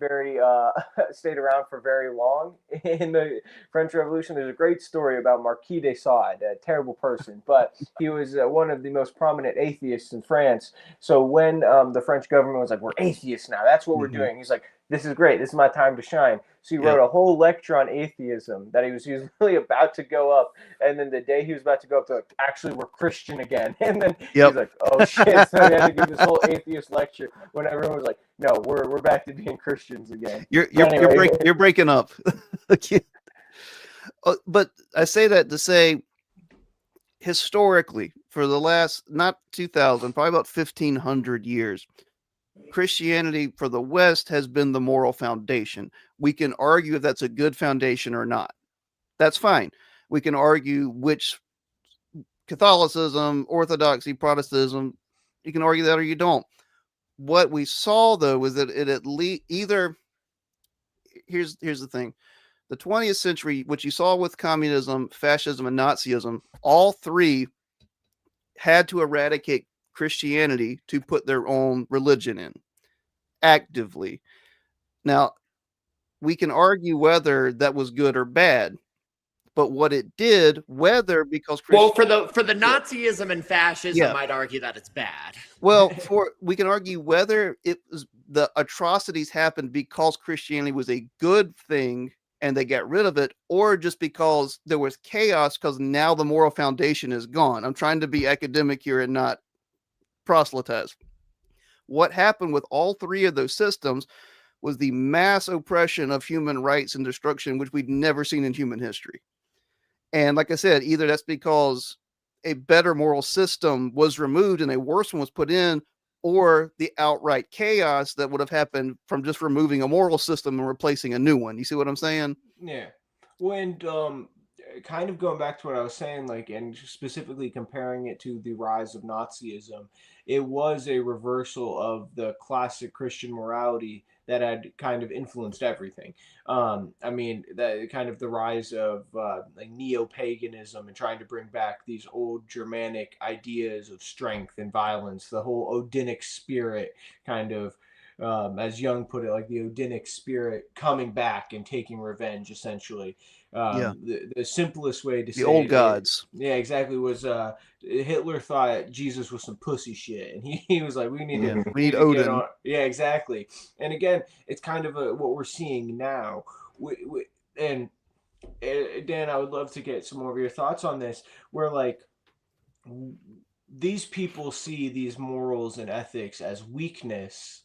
stayed around for very long in the French Revolution. There's a great story about Marquis de Sade, a terrible person, but he was one of the most prominent atheists in France. So when the French government was like, "We're atheists now, that's what we're doing," he's like, this is great. This is my time to shine. So he wrote a whole lecture on atheism that he was really about to go up. And then the day he was about to go up, they're like, actually, we're Christian again. And then he's like, oh, shit. So he had to give this whole atheist lecture when everyone was like, no, we're back to being Christians again. You're breaking up. But I say that to say, historically, for the last, not 2000, probably about 1500 years, Christianity for the West has been the moral foundation. We can argue if that's a good foundation or not. That's fine. We can argue which Catholicism, Orthodoxy, Protestantism, you can argue that or you don't. What we saw, though, was that it at least either, here's the thing. The 20th century, what you saw with communism, fascism, and Nazism, all three had to eradicate Christianity to put their own religion in actively. Now, we can argue whether that was good or bad, but what it did, whether because for the Nazism and fascism, I'd argue that it's bad. Well, we can argue whether it was the atrocities happened because Christianity was a good thing and they got rid of it, or just because there was chaos because now the moral foundation is gone. I'm trying to be academic here and not proselytize. What happened with all three of those systems was the mass oppression of human rights and destruction, which we'd never seen in human history. And like I said, either that's because a better moral system was removed and a worse one was put in, or the outright chaos that would have happened from just removing a moral system and replacing a new one. You see what I'm saying? Yeah. Well, and kind of going back to what I was saying, like, and specifically comparing it to the rise of Nazism, it was a reversal of the classic Christian morality that had kind of influenced everything. I mean, that kind of the rise of like neo-paganism and trying to bring back these old Germanic ideas of strength and violence, the whole Odinic spirit kind of, as Jung put it, like the Odinic spirit coming back and taking revenge, essentially. The simplest way to say the old it, gods. Yeah, exactly. Was Hitler thought Jesus was some pussy shit, and he was like, we need Odin. get on. Yeah, exactly. And again, it's kind of what we're seeing now. And Dan, I would love to get some more of your thoughts on this. Where like these people see these morals and ethics as weakness.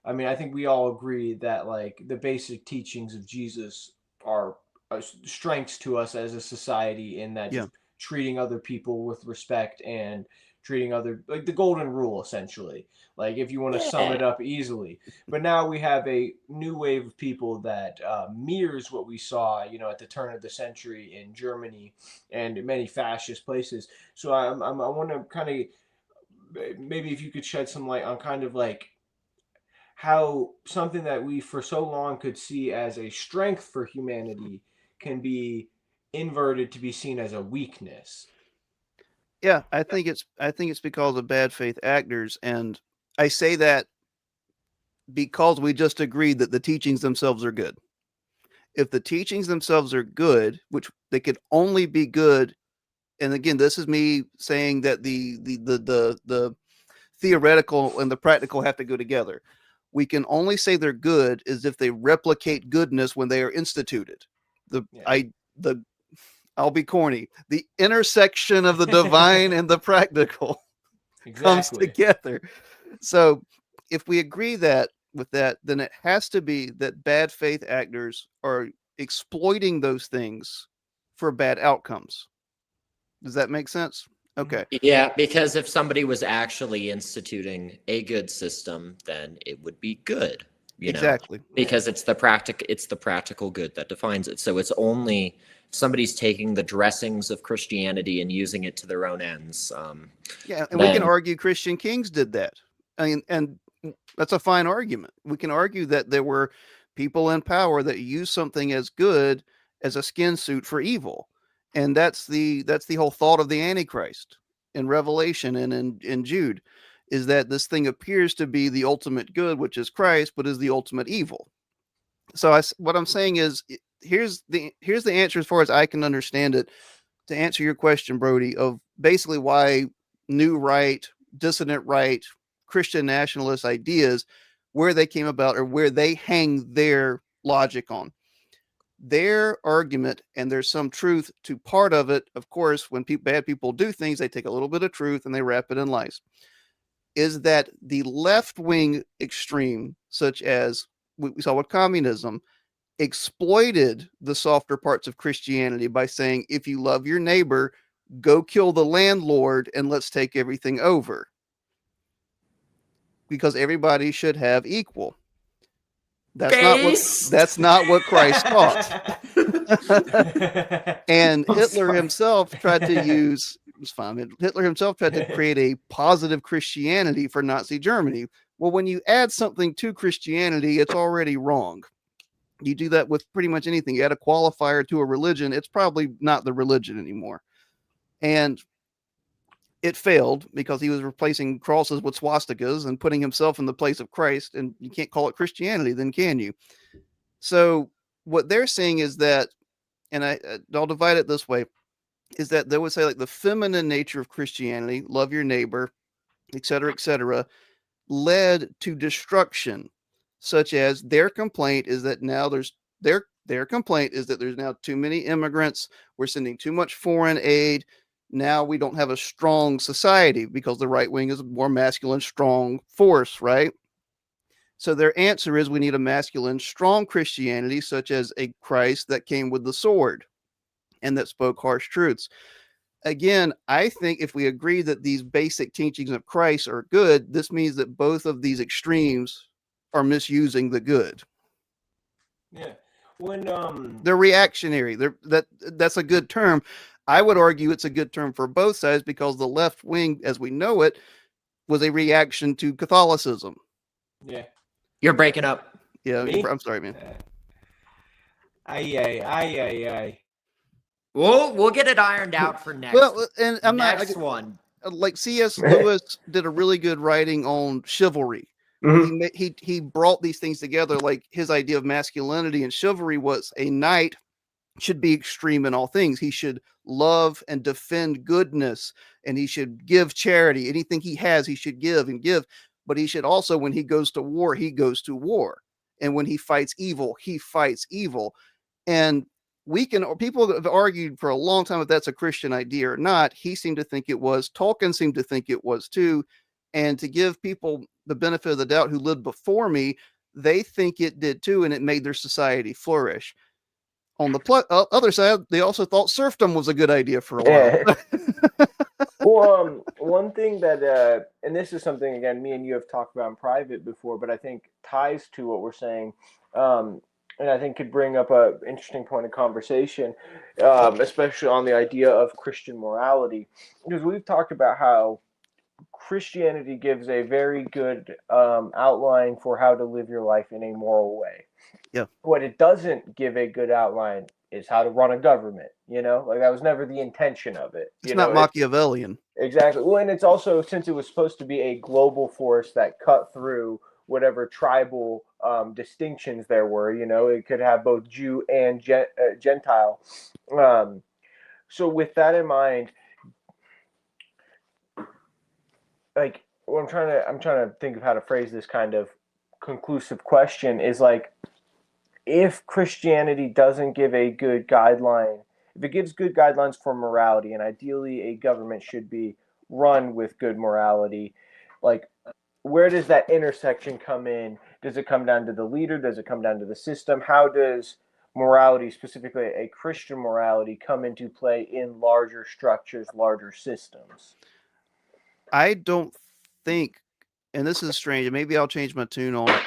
I mean, I think we all agree that like the basic teachings of Jesus are strengths to us as a society, in that just treating other people with respect and treating other, like the golden rule, essentially, like if you want to sum it up easily. But now we have a new wave of people that mirrors what we saw, at the turn of the century in Germany and in many fascist places. So I want to kind of, maybe if you could shed some light on kind of like how something that we for so long could see as a strength for humanity can be inverted to be seen as a weakness. Yeah, I think it's because of bad faith actors, and I say that because we just agreed that the teachings themselves are good. If the teachings themselves are good, which they could only be good, and again, this is me saying that the theoretical and the practical have to go together. We can only say they're good is if they replicate goodness when they are instituted. I'll be corny. The intersection of the divine and the practical comes together. So if we agree with that, then it has to be that bad faith actors are exploiting those things for bad outcomes. Does that make sense? Okay. Yeah, because if somebody was actually instituting a good system, then it would be good. Exactly. Because it's the practical good that defines it. So it's only somebody's taking the dressings of Christianity and using it to their own ends. We can argue Christian kings did that. I mean, and that's a fine argument. We can argue that there were people in power that used something as good as a skin suit for evil. And that's the whole thought of the Antichrist in Revelation and in Jude, is that this thing appears to be the ultimate good, which is Christ, but is the ultimate evil. So what I'm saying is, here's the answer as far as I can understand it, to answer your question, Brody, of basically why new right, dissident right, Christian nationalist ideas where they came about or where they hang their logic on. Their argument, and there's some truth to part of it, of course, when bad people do things, they take a little bit of truth and they wrap it in lies, is that the left-wing extreme, such as we saw with communism, exploited the softer parts of Christianity by saying, if you love your neighbor, go kill the landlord and let's take everything over. Because everybody should have equal. That's not what Christ taught. And Hitler himself tried to use, it's fine. Hitler himself tried to create a positive Christianity for Nazi Germany. Well, when you add something to Christianity, it's already wrong. You do that with pretty much anything. You add a qualifier to a religion, it's probably not the religion anymore. And it failed because he was replacing crosses with swastikas and putting himself in the place of Christ. And you can't call it Christianity, then can you? So what they're saying is that, and I'll divide it this way, is that they would say like the feminine nature of Christianity, love your neighbor, et cetera, led to destruction, such as their complaint is that now their complaint is that there's now too many immigrants. We're sending too much foreign aid. Now we don't have a strong society because the right wing is a more masculine, strong force, right? So their answer is we need a masculine, strong Christianity, such as a Christ that came with the sword and that spoke harsh truths. Again, I think if we agree that these basic teachings of Christ are good, this means that both of these extremes are misusing the good. Yeah. When they're reactionary. That's a good term. I would argue it's a good term for both sides because the left wing, as we know it, was a reaction to Catholicism. Yeah. You're breaking up. Yeah, Me? I'm sorry, man. Aye. We'll get it ironed out for next. Well, and I'm next not one. Like C.S. Lewis did a really good writing on chivalry. Mhm. He brought these things together. Like his idea of masculinity and chivalry was a knight should be extreme in all things. He should love and defend goodness, and he should give charity. Anything he has, he should give and give. But he should also, when he goes to war, he goes to war. And when he fights evil, he fights evil. And people have argued for a long time if that's a Christian idea or not. He seemed to think it was. Tolkien seemed to think it was too. And to give people the benefit of the doubt who lived before me, they think it did too, and it made their society flourish. On the other side, they also thought serfdom was a good idea for a while. Well, one thing that, and this is something, again, me and you have talked about in private before, but I think ties to what we're saying, and I think could bring up an interesting point of conversation, especially on the idea of Christian morality, because we've talked about how Christianity gives a very good outline for how to live your life in a moral way. Yeah. What it doesn't give a good outline is how to run a government. Like that was never the intention of it. It's not Machiavellian. Exactly. Well, and it's also, since it was supposed to be a global force that cut through whatever tribal distinctions there were, it could have both Jew and Gentile. So with that in mind, like, I'm trying to think of how to phrase this kind of conclusive question is like, if Christianity doesn't give a good guideline, if it gives good guidelines for morality, and ideally a government should be run with good morality, like, where does that intersection come in? Does it come down to the leader? Does it come down to the system? How does morality, specifically a Christian morality, come into play in larger structures, larger systems? I don't think, and this is strange, and maybe I'll change my tune on it.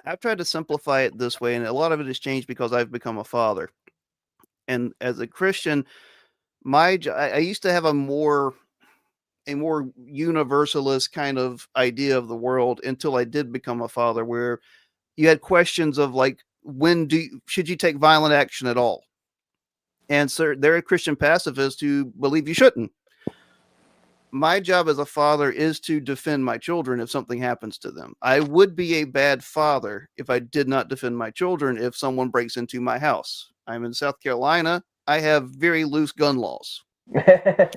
I've tried to simplify it this way, and a lot of it has changed because I've become a father. And as a Christian, I used to have a more universalist kind of idea of the world until I did become a father, where you had questions of like, should you take violent action at all? And so there are Christian pacifists who believe you shouldn't. My job as a father is to defend my children if something happens to them. I would be a bad father if I did not defend my children if someone breaks into my house. I'm in South Carolina. I have very loose gun laws. I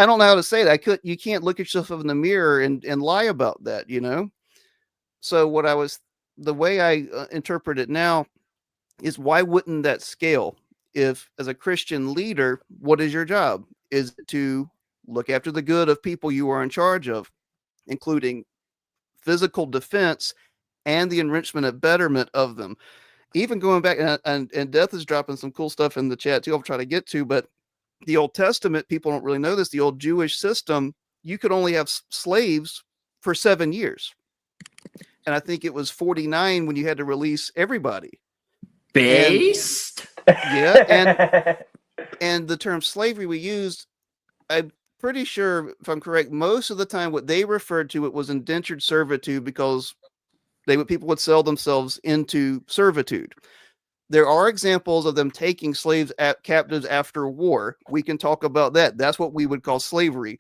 don't know how to say that. You can't look at yourself in the mirror and lie about that, So the way I interpret it now is, why wouldn't that scale? If, as a Christian leader, what is your job? Is it to look after the good of people you are in charge of, including physical defense and the enrichment and betterment of them? Even going back, and Death is dropping some cool stuff in the chat too, I'll try to get to, but the Old Testament, people don't really know this, the old Jewish system, you could only have slaves for 7 years. And I think it was 49 when you had to release everybody. Based? Yeah, and the term slavery we used, I'm pretty sure, if I'm correct, most of the time what they referred to it was indentured servitude, because people would sell themselves into servitude. There are examples of them taking slaves captives after war. We can talk about that. That's what we would call slavery.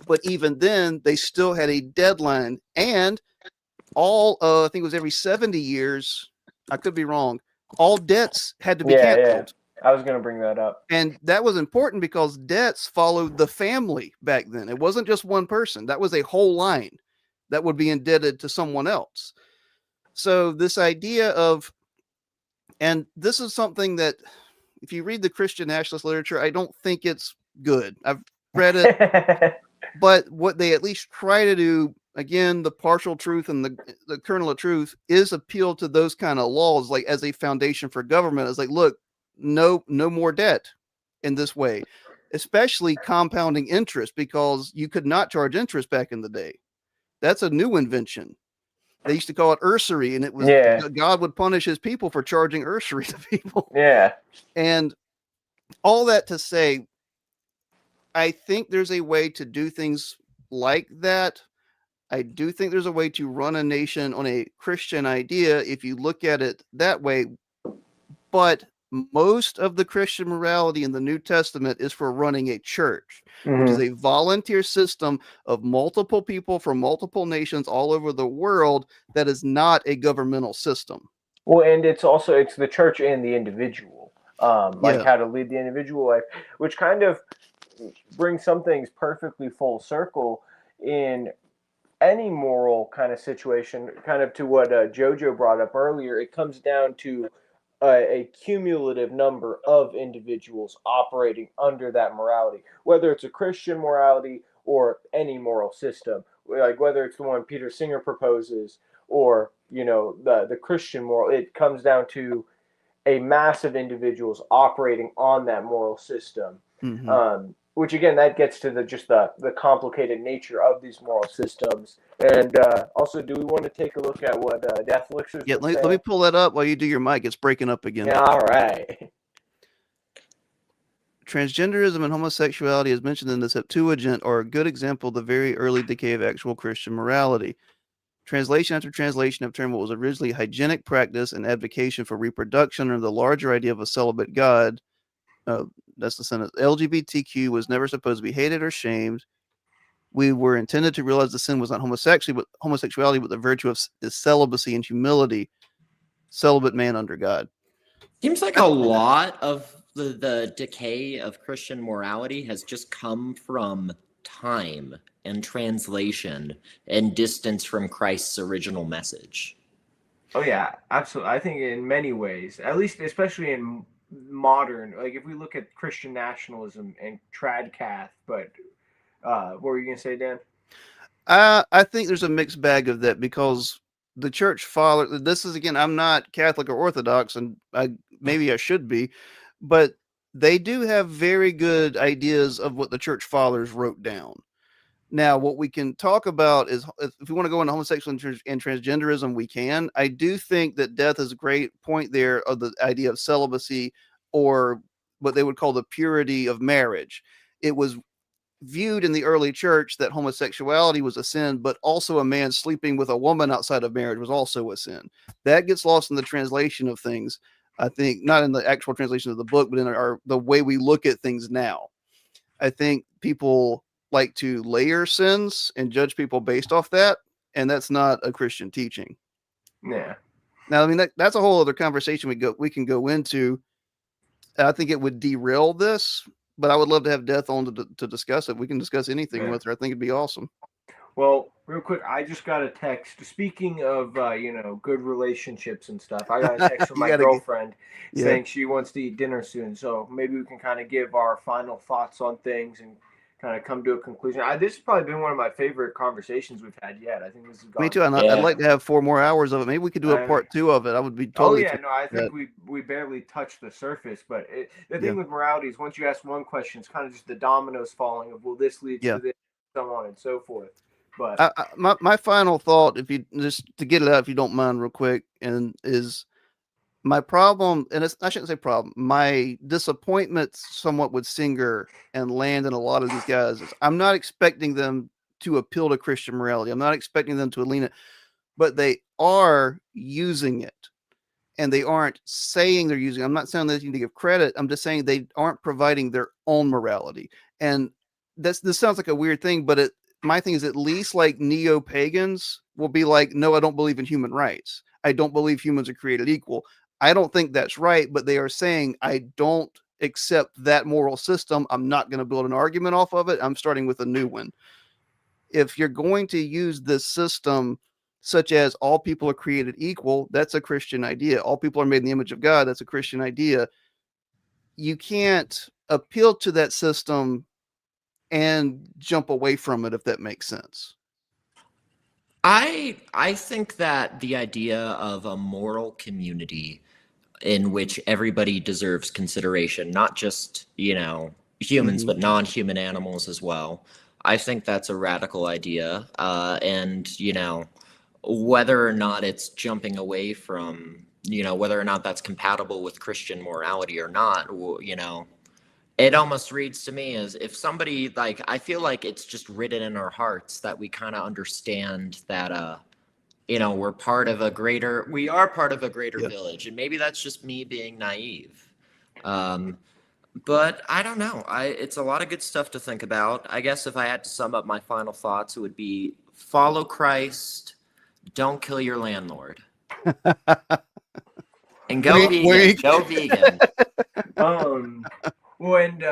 But even then, they still had a deadline, and I think it was every 70 years, I could be wrong, all debts had to be canceled. I was going to bring that up. And that was important because debts followed the family back then. It wasn't just one person. That was a whole line that would be indebted to someone else. So this idea of, and this is something that, if you read the Christian nationalist literature, I don't think it's good. I've read it, but what they at least try to do, again, the partial truth and the kernel of truth, is appeal to those kind of laws, like as a foundation for government. It's like, look, no more debt in this way, especially compounding interest, because you could not charge interest back in the day. That's a new invention. They used to call it usury, and it was God would punish his people for charging usury to people. Yeah. And all that to say, I think there's a way to do things like that. I do think there's a way to run a nation on a Christian idea if you look at it that way. But most of the Christian morality in the New Testament is for running a church, which is a volunteer system of multiple people from multiple nations all over the world. That is not a governmental system. Well, and it's the church and the individual, like how to lead the individual life, which kind of brings some things perfectly full circle in any moral kind of situation, kind of to what Jojo brought up earlier. It comes down to a cumulative number of individuals operating under that morality, whether it's a Christian morality or any moral system, like whether it's the one Peter Singer proposes or, the Christian moral. It comes down to a mass of individuals operating on that moral system. Which again, that gets to the complicated nature of these moral systems. And also, do we want to take a look at what Death Elixir? Yeah, let me pull that up while you do your mic. It's breaking up again. Yeah, all right. Transgenderism and homosexuality, as mentioned in the Septuagint, are a good example of the very early decay of actual Christian morality. Translation after translation have turned what was originally hygienic practice and advocation for reproduction under the larger idea of a celibate God. That's the sentence. LGBTQ was never supposed to be hated or shamed. We were intended to realize the sin was not homosexuality, but the virtue of is celibacy and humility. Celibate man under God. Seems like a lot of the decay of Christian morality has just come from time and translation and distance from Christ's original message. Oh yeah, absolutely. I think in many ways, at least especially in modern, like if we look at Christian nationalism and tradcath, but what were you gonna say, Dan? I think there's a mixed bag of that, because the church father, this is, again, I'm not Catholic or Orthodox, and maybe I should be, but they do have very good ideas of what the church fathers wrote down. Now, what we can talk about is, if we want to go into homosexuality and transgenderism, we can. I do think that Death is a great point there of the idea of celibacy, or what they would call the purity of marriage. It was viewed in the early church that homosexuality was a sin, but also a man sleeping with a woman outside of marriage was also a sin. That gets lost in the translation of things. I think not in the actual translation of the book, but in the way we look at things now. I think people like to layer sins and judge people based off that, and that's not a Christian teaching. Yeah. Now, I mean, that's a whole other conversation we can go into. I think it would derail this, but I would love to have Death on to discuss it. We can discuss anything with her. I think it'd be awesome. Well, real quick, I just got a text. Speaking of, good relationships and stuff, I got a text from You my gotta get, girlfriend yeah. saying she wants to eat dinner soon. So maybe we can kind of give our final thoughts on things and kind of come to a conclusion. This has probably been one of my favorite conversations we've had yet. I think this has Me gone. too. I'd Yeah. like to have 4 more hours of it. Maybe we could do a I, part 2 of it. I would be oh totally yeah, fine no, I with think that. we barely touched the surface. But the Yeah. thing with morality is once you ask one question, it's kind of just the dominoes falling of, well, this leads Yeah. to this, so on and so forth. But My final thought, if you just to get it out, if you don't mind, real quick, and is my problem, and I shouldn't say problem, my disappointment somewhat with Singer and Land and a lot of these guys is I'm not expecting them to appeal to Christian morality. I'm not expecting them to lean it, but they are using it. And they aren't saying they're using. I'm not saying they need to give credit. I'm just saying they aren't providing their own morality. And this sounds like a weird thing, but my thing is at least like neo pagans will be like, no, I don't believe in human rights. I don't believe humans are created equal. I don't think that's right, but they are saying I don't accept that moral system. I'm not going to build an argument off of it. I'm starting with a new one. If you're going to use this system such as all people are created equal, that's a Christian idea. All people are made in the image of God, that's a Christian idea. You can't appeal to that system and jump away from it, if that makes sense. I think that the idea of a moral community in which everybody deserves consideration, not just, humans, but non-human animals as well. I think that's a radical idea. And, whether or not it's jumping away from, whether or not that's compatible with Christian morality or not, it almost reads to me as if somebody like, I feel like it's just written in our hearts that we kind of understand that, we are part of a greater Yep. village, and maybe that's just me being naive. Um, but I don't know. It's a lot of good stuff to think about. I guess if I had to sum up my final thoughts, it would be follow Christ, don't kill your landlord, and go vegan. Wink. Go vegan. Well, and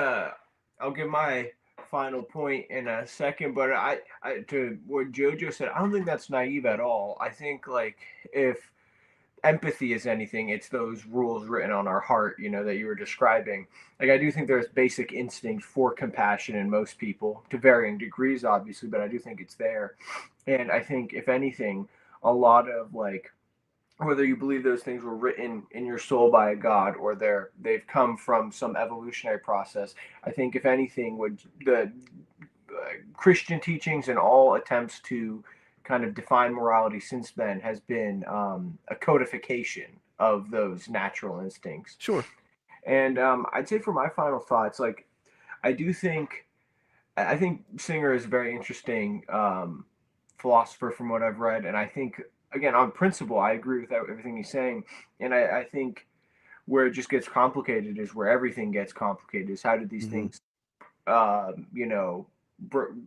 I'll give my final point in a second, but I to what Jojo said, I don't think that's naive at all. I think like if empathy is anything, it's those rules written on our heart, that you were describing. Like I do think there's basic instinct for compassion in most people to varying degrees, obviously, but I do think it's there. And I think if anything, a lot of like whether you believe those things were written in your soul by a god or they've come from some evolutionary process. I think if anything, would the Christian teachings and all attempts to kind of define morality since then has been a codification of those natural instincts. Sure. And I'd say for my final thoughts, like I think Singer is a very interesting philosopher from what I've read, and I think again on principle I agree with everything he's saying, and I think where it just gets complicated is where everything gets complicated is how did these things, how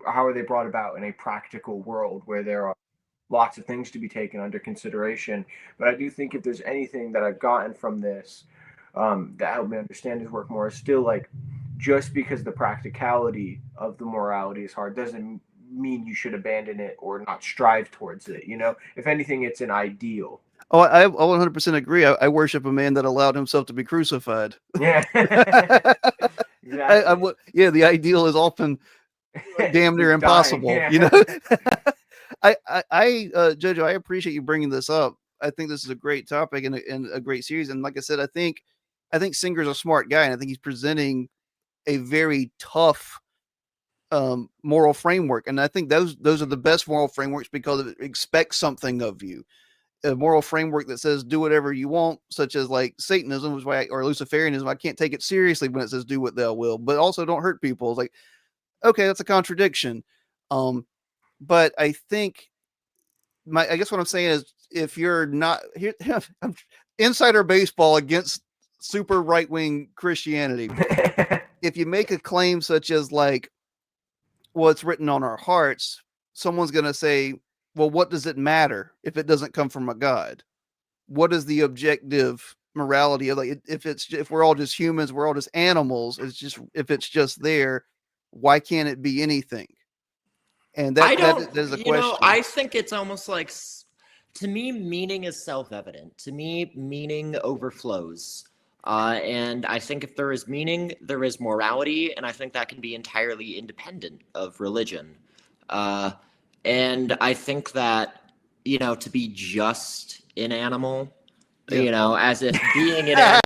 are they brought about in a practical world where there are lots of things to be taken under consideration. But I do think if there's anything that I've gotten from this that helped me understand his work more is still like just because the practicality of the morality is hard doesn't mean you should abandon it or not strive towards it. If anything, it's an ideal. Oh, I 100% agree. I worship a man that allowed himself to be crucified. Yeah. Exactly. Yeah, the ideal is often damn near impossible. Yeah. Jojo, I appreciate you bringing this up. I think this is a great topic and a great series. And like I said, I think Singer's a smart guy, and I think he's presenting a very tough moral framework. And I think those are the best moral frameworks because it expects something of you. A moral framework that says do whatever you want, such as like Satanism, or Luciferianism, I can't take it seriously when it says do what thou will, but also don't hurt people. It's like, okay, that's a contradiction. But I think I guess what I'm saying is if you're not here, insider baseball against super right-wing Christianity, if you make a claim such as like, well, it's written on our hearts, someone's going to say, well, what does it matter if it doesn't come from a God? What is the objective morality of like, if we're all just humans, we're all just animals. If it's just there, why can't it be anything? And I that don't, is a you question. know, I think it's almost like, to me, meaning is self-evident. To me, meaning overflows. And I think if there is meaning, there is morality, and I think that can be entirely independent of religion. And I think that, you know, to be just an animal, Yeah. you know, as if being an animal,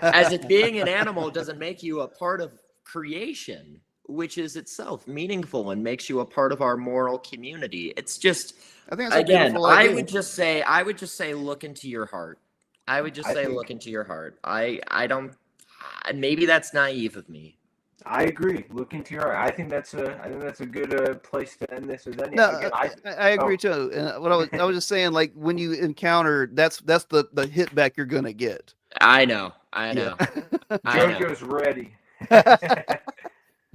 as if being an animal doesn't make you a part of creation, which is itself meaningful and makes you a part of our moral community. It's just, I think that's a again, beautiful I idea. would just say, look into your heart. I would just say, look into your heart. I don't, maybe that's naive of me. I agree. Look into your. I think that's a good place to end this. As any. No, Again, I agree too. And what I was just saying, like when you encounter, that's the hit back you're gonna get. I know. Yeah. JoJo's ready.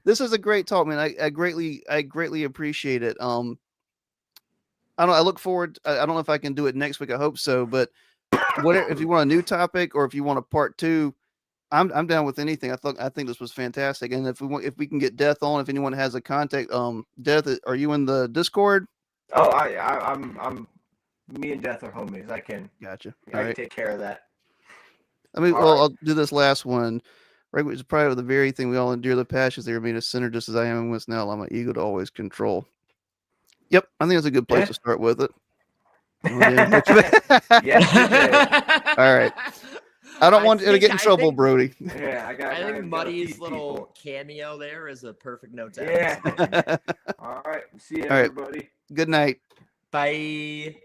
This is a great talk, man. I greatly appreciate it. I don't know. I look forward. I don't know if I can do it next week. I hope so. But whatever, if you want a new topic or if you want a part 2, I'm down with anything. I think this was fantastic. And if we can get Death on, if anyone has a contact, Death, are you in the Discord? Oh, I'm. Me and Death are homies. I can. Gotcha. I can take care of that. I mean, All well, right. I'll do this last one. Right, which is probably the very thing we all endure the passions they remain a sinner just as I am in this now. Allow my ego to always control. Yep, I think that's a good place to start with it. Yes, you did. All right. I don't want you to get in trouble, Brody. Yeah, I think Muddy's little cameo there is a perfect note to Yeah. All right. See you, All right. everybody. Good night. Bye.